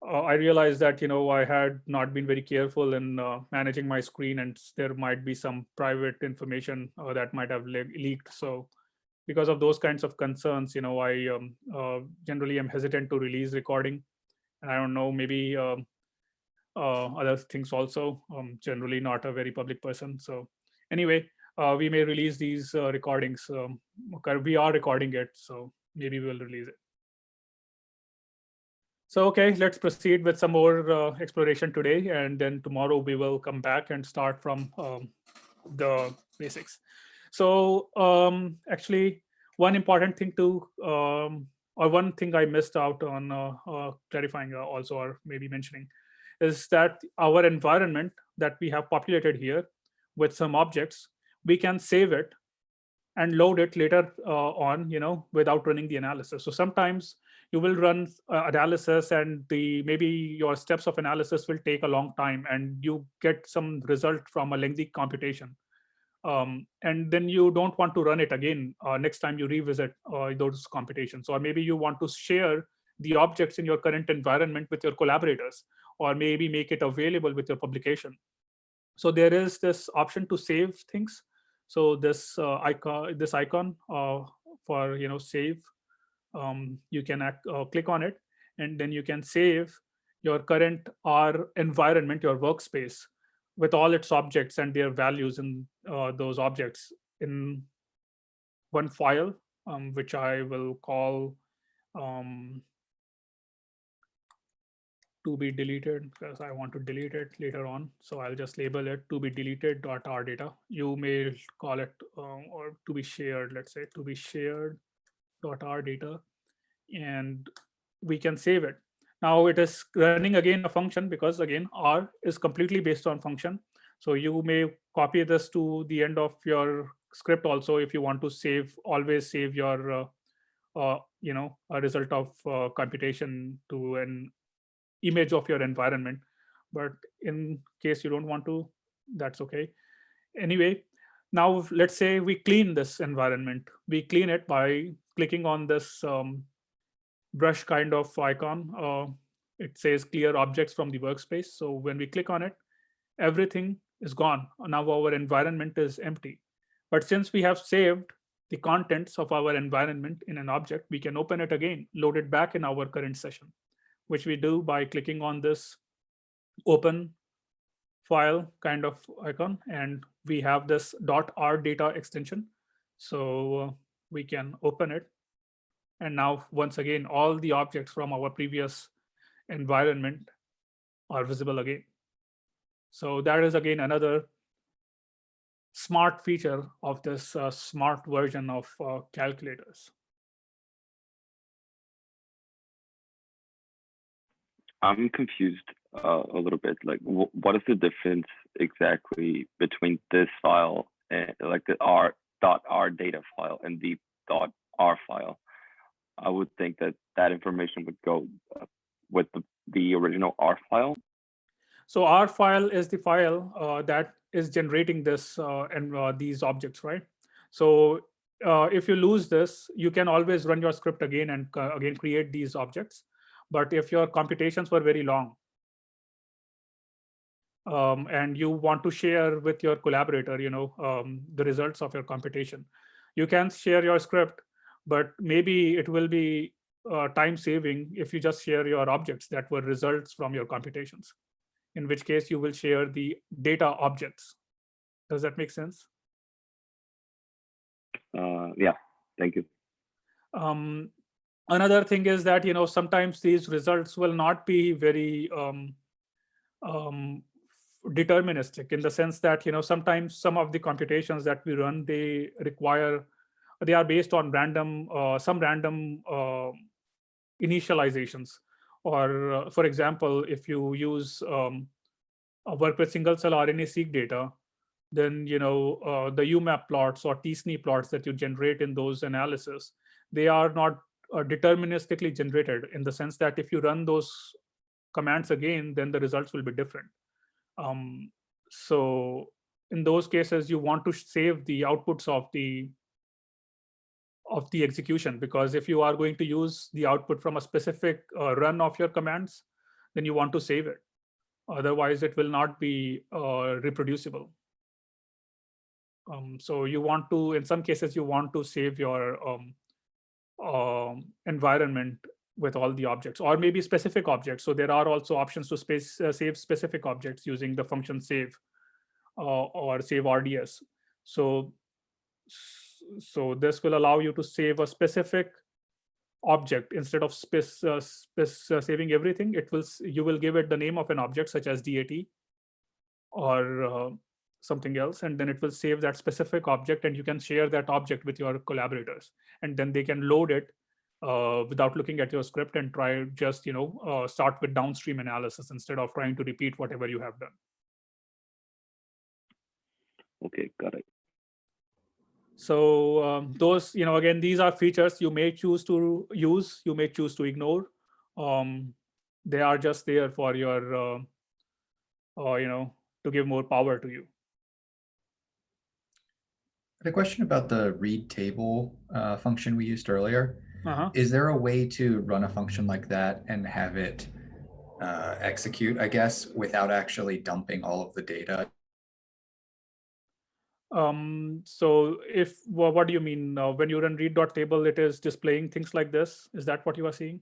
I realized that I had not been very careful in managing my screen, and there might be some private information that might have leaked. So because of those kinds of concerns, I generally am hesitant to release recording. And I don't know, maybe other things also. Generally not a very public person. So anyway, we may release these recordings. We are recording it, so maybe we'll release it. So, okay, let's proceed with some more exploration today. And then tomorrow we will come back and start from the basics. So actually, one important thing or one thing I missed out on clarifying also, or maybe mentioning, is that our environment that we have populated here with some objects, we can save it and load it later on, without running the analysis. So sometimes you will run analysis, and maybe your steps of analysis will take a long time, and you get some result from a lengthy computation. And then you don't want to run it again next time you revisit those computations. Or maybe you want to share the objects in your current environment with your collaborators, or maybe make it available with your publication. So there is this option to save things. So this icon for save, you can click on it, and then you can save your current R environment, your workspace, with all its objects and their values in those objects in one file, which I will call to be deleted, because I want to delete it later on. So I'll just label it to be deleted.r data. You may call it or to be shared, let's say to be shared.r data, and we can save it. Now it is running again a function, because again R is completely based on function. So you may copy this to the end of your script also, if you want to always save your a result of computation to an image of your environment. But in case you don't want to, that's okay. Anyway, now let's say we clean this environment. We clean it by clicking on this brush kind of icon. It says clear objects from the workspace. So when we click on it, everything is gone. Now our environment is empty. But since we have saved the contents of our environment in an object, we can open it again, load it back in our current session, which we do by clicking on this open file kind of icon. And we have this .r data extension. So we can open it. And now, once again, all the objects from our previous environment are visible again. So that is again another smart feature of this smart version of calculators. I'm confused a little bit. Like, what is the difference exactly between this file and like the r data file and the .r file? I would think that information would go with the original R file. So R file is the file that is generating this and these objects, right? So if you lose this, you can always run your script again and again create these objects. But if your computations were very long, and you want to share with your collaborator, the results of your computation, you can share your script, but maybe it will be time saving if you just share your objects that were results from your computations, in which case you will share the data objects. Does that make sense? Yeah, thank you. Another thing is that, sometimes these results will not be very deterministic, in the sense that, sometimes some of the computations that we run, they are based on some random initializations. Or for example, if you use work with single cell RNA-seq data, then the UMAP plots or t-SNE plots that you generate in those analysis, they are not deterministically generated, in the sense that if you run those commands again, then the results will be different. So in those cases, you want to save the outputs of the execution, because if you are going to use the output from a specific run of your commands, then you want to save it. Otherwise, it will not be reproducible. So you want to, in some cases, you want to save your environment with all the objects, or maybe specific objects. So there are also options to save specific objects using the function save or save RDS. So this will allow you to save a specific object instead of saving everything. You will give it the name of an object such as DAT or something else, and then it will save that specific object, and you can share that object with your collaborators, and then they can load it without looking at your script and try just start with downstream analysis instead of trying to repeat whatever you have done. Okay, got it. So those, again, these are features you may choose to use, you may choose to ignore. They are just there for your, to give more power to you. A question about the read table function we used earlier. Is there a way to run a function like that and have it execute, I guess, without actually dumping all of the data? So what do you mean? When you run read.table, it is displaying things like this? Is that what you are seeing?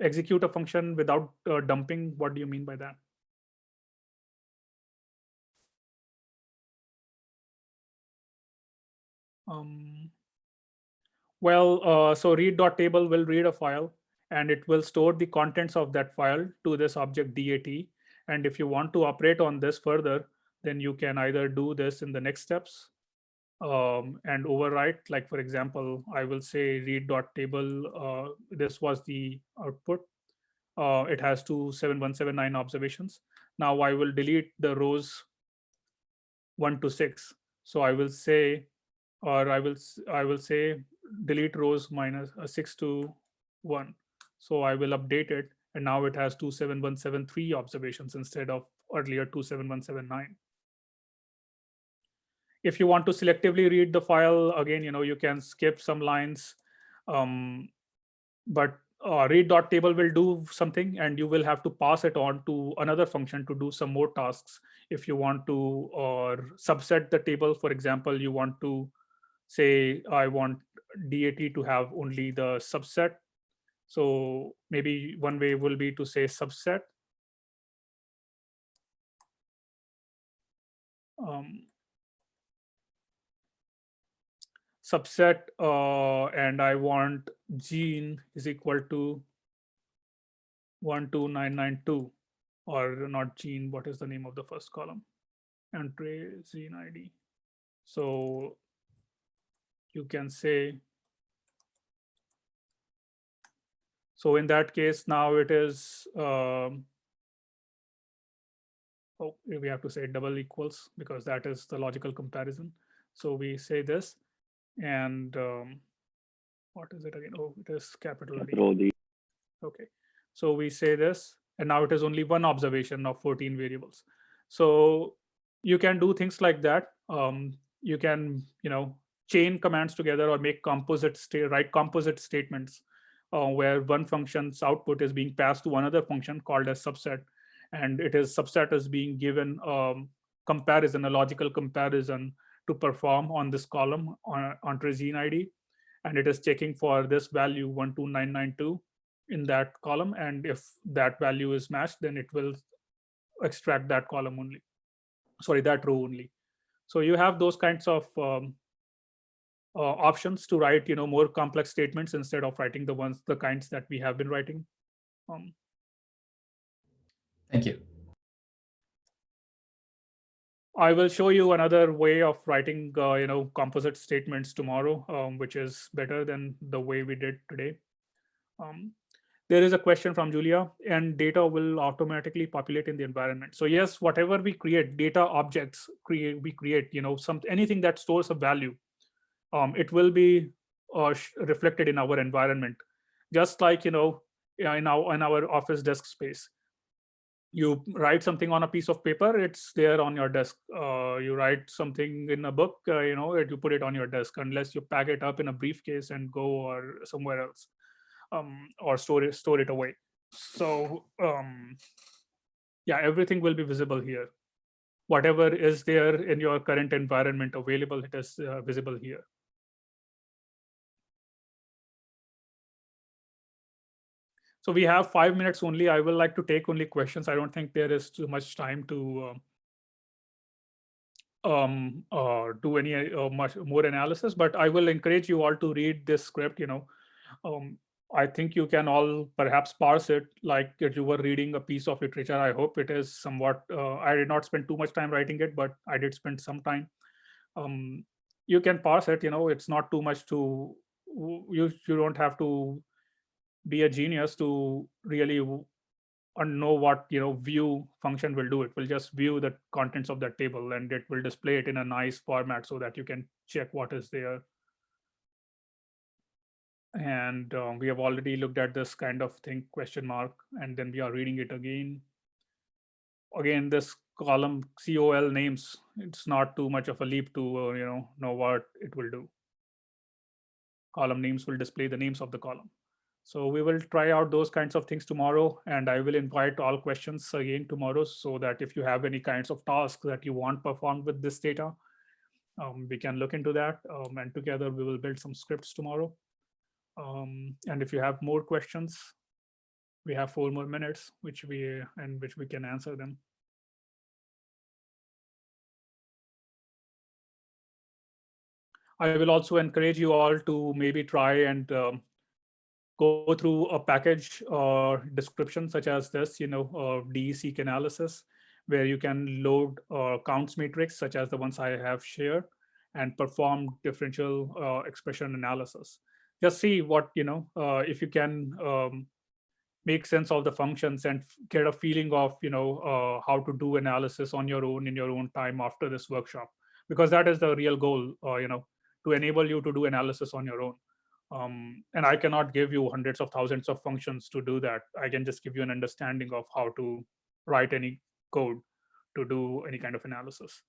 Execute a function without dumping, what do you mean by that? So read.table will read a file, and it will store the contents of that file to this object DAT. And if you want to operate on this further, then you can either do this in the next steps and overwrite. Like, for example, I will say read.table, this was the output. It has 27179 observations. Now I will delete the rows 1 to 6. So I will say, or I will say delete rows minus 6 to 1. So I will update it, and now it has 27173 observations instead of earlier 27179. If you want to selectively read the file, again, you can skip some lines, but read.table will do something, and you will have to pass it on to another function to do some more tasks. If you want to subset the table, for example, you want to say, I want DAT to have only the subset. So maybe one way will be to say subset. Subset, and I want gene is equal to 12992, or not gene, what is the name of the first column? Entry gene ID. So you can say, so in that case, now it is, we have to say double equals, because that is the logical comparison. So we say this, and what is it again? Oh, it is capital D. Okay, so we say this, and now it is only one observation of 14 variables. So you can do things like that. you can, chain commands together or make write composite statements where one function's output is being passed to another function called as subset, and subset is being given comparison, a logical comparison to perform on this column on Trezene ID, and it is checking for this value 12992 in that column, and if that value is matched, then it will extract that column only, that row only. So you have those kinds of options to write, more complex statements instead of writing the kinds that we have been writing. Thank you. I will show you another way of writing, composite statements tomorrow, which is better than the way we did today. There is a question from Julia, and data will automatically populate in the environment. So yes, whatever we create, data objects we create, anything that stores a value, it will be reflected in our environment, just like in our office desk space. You write something on a piece of paper, it's there on your desk. You write something in a book, you put it on your desk, unless you pack it up in a briefcase and go or somewhere else, or store it away. So yeah, everything will be visible here. Whatever is there in your current environment available, it is visible here. So we have 5 minutes only. I will like to take only questions. I don't think there is too much time to do any much more analysis, but I will encourage you all to read this script. I think you can all perhaps parse it like if you were reading a piece of literature. I hope it is somewhat, I did not spend too much time writing it, but I did spend some time. You can parse it, it's not too much to, you don't have to be a genius to really know what view function will do. It will just view the contents of that table, and it will display it in a nice format so that you can check what is there. And we have already looked at this kind of thing, question mark, and then we are reading it again. Again, this column COL names, it's not too much of a leap to know what it will do. Column names will display the names of the column. So we will try out those kinds of things tomorrow, and I will invite all questions again tomorrow, so that if you have any kinds of tasks that you want performed with this data, we can look into that, and together we will build some scripts tomorrow. And if you have more questions, we have 4 more minutes, which we can answer them. I will also encourage you all to maybe try and go through a package or description such as this, DE-seq analysis, where you can load counts matrix such as the ones I have shared and perform differential expression analysis. Just see what, if you can make sense of the functions and get a feeling of, how to do analysis on your own in your own time after this workshop, because that is the real goal, to enable you to do analysis on your own. And I cannot give you hundreds of thousands of functions to do that. I can just give you an understanding of how to write any code to do any kind of analysis.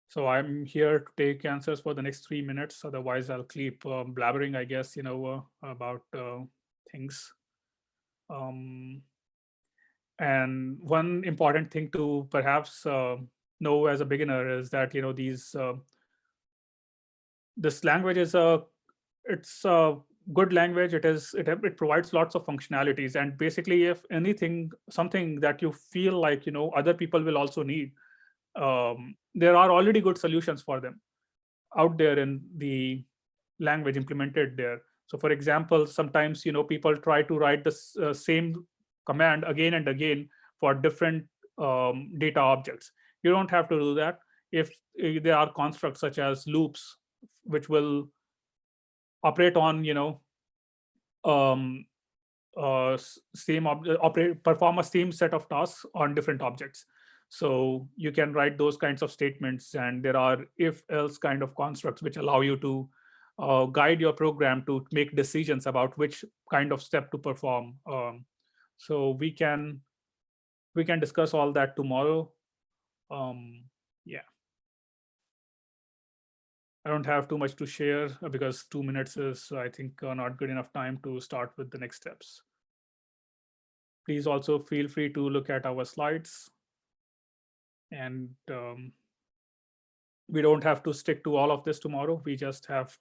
So I'm here to take answers for the next 3 minutes. Otherwise, I'll keep blabbering, I guess, about things. And one important thing to perhaps know as a beginner is that, this language is it's a good language. It provides lots of functionalities, and basically, if anything, something that you feel like other people will also need, there are already good solutions for them out there in the language implemented there. So for example, sometimes people try to write the same command again and again for different data objects. You don't have to do that. If there are constructs such as loops, which will operate on perform a same set of tasks on different objects. So you can write those kinds of statements, and there are if-else kind of constructs which allow you to guide your program to make decisions about which kind of step to perform. So we can discuss all that tomorrow. Yeah. I don't have too much to share because 2 minutes is, I think, not good enough time to start with the next steps. Please also feel free to look at our slides. And we don't have to stick to all of this tomorrow. We just have,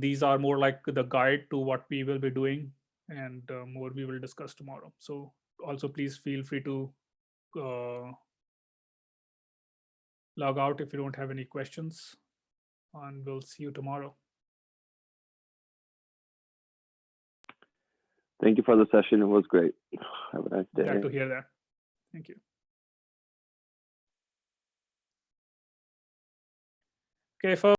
these are more like the guide to what we will be doing, and more we will discuss tomorrow. So also please feel free to log out if you don't have any questions, and we'll see you tomorrow. Thank you for the session. It was great. Have a nice day. Glad to hear that. Thank you. Okay, folks.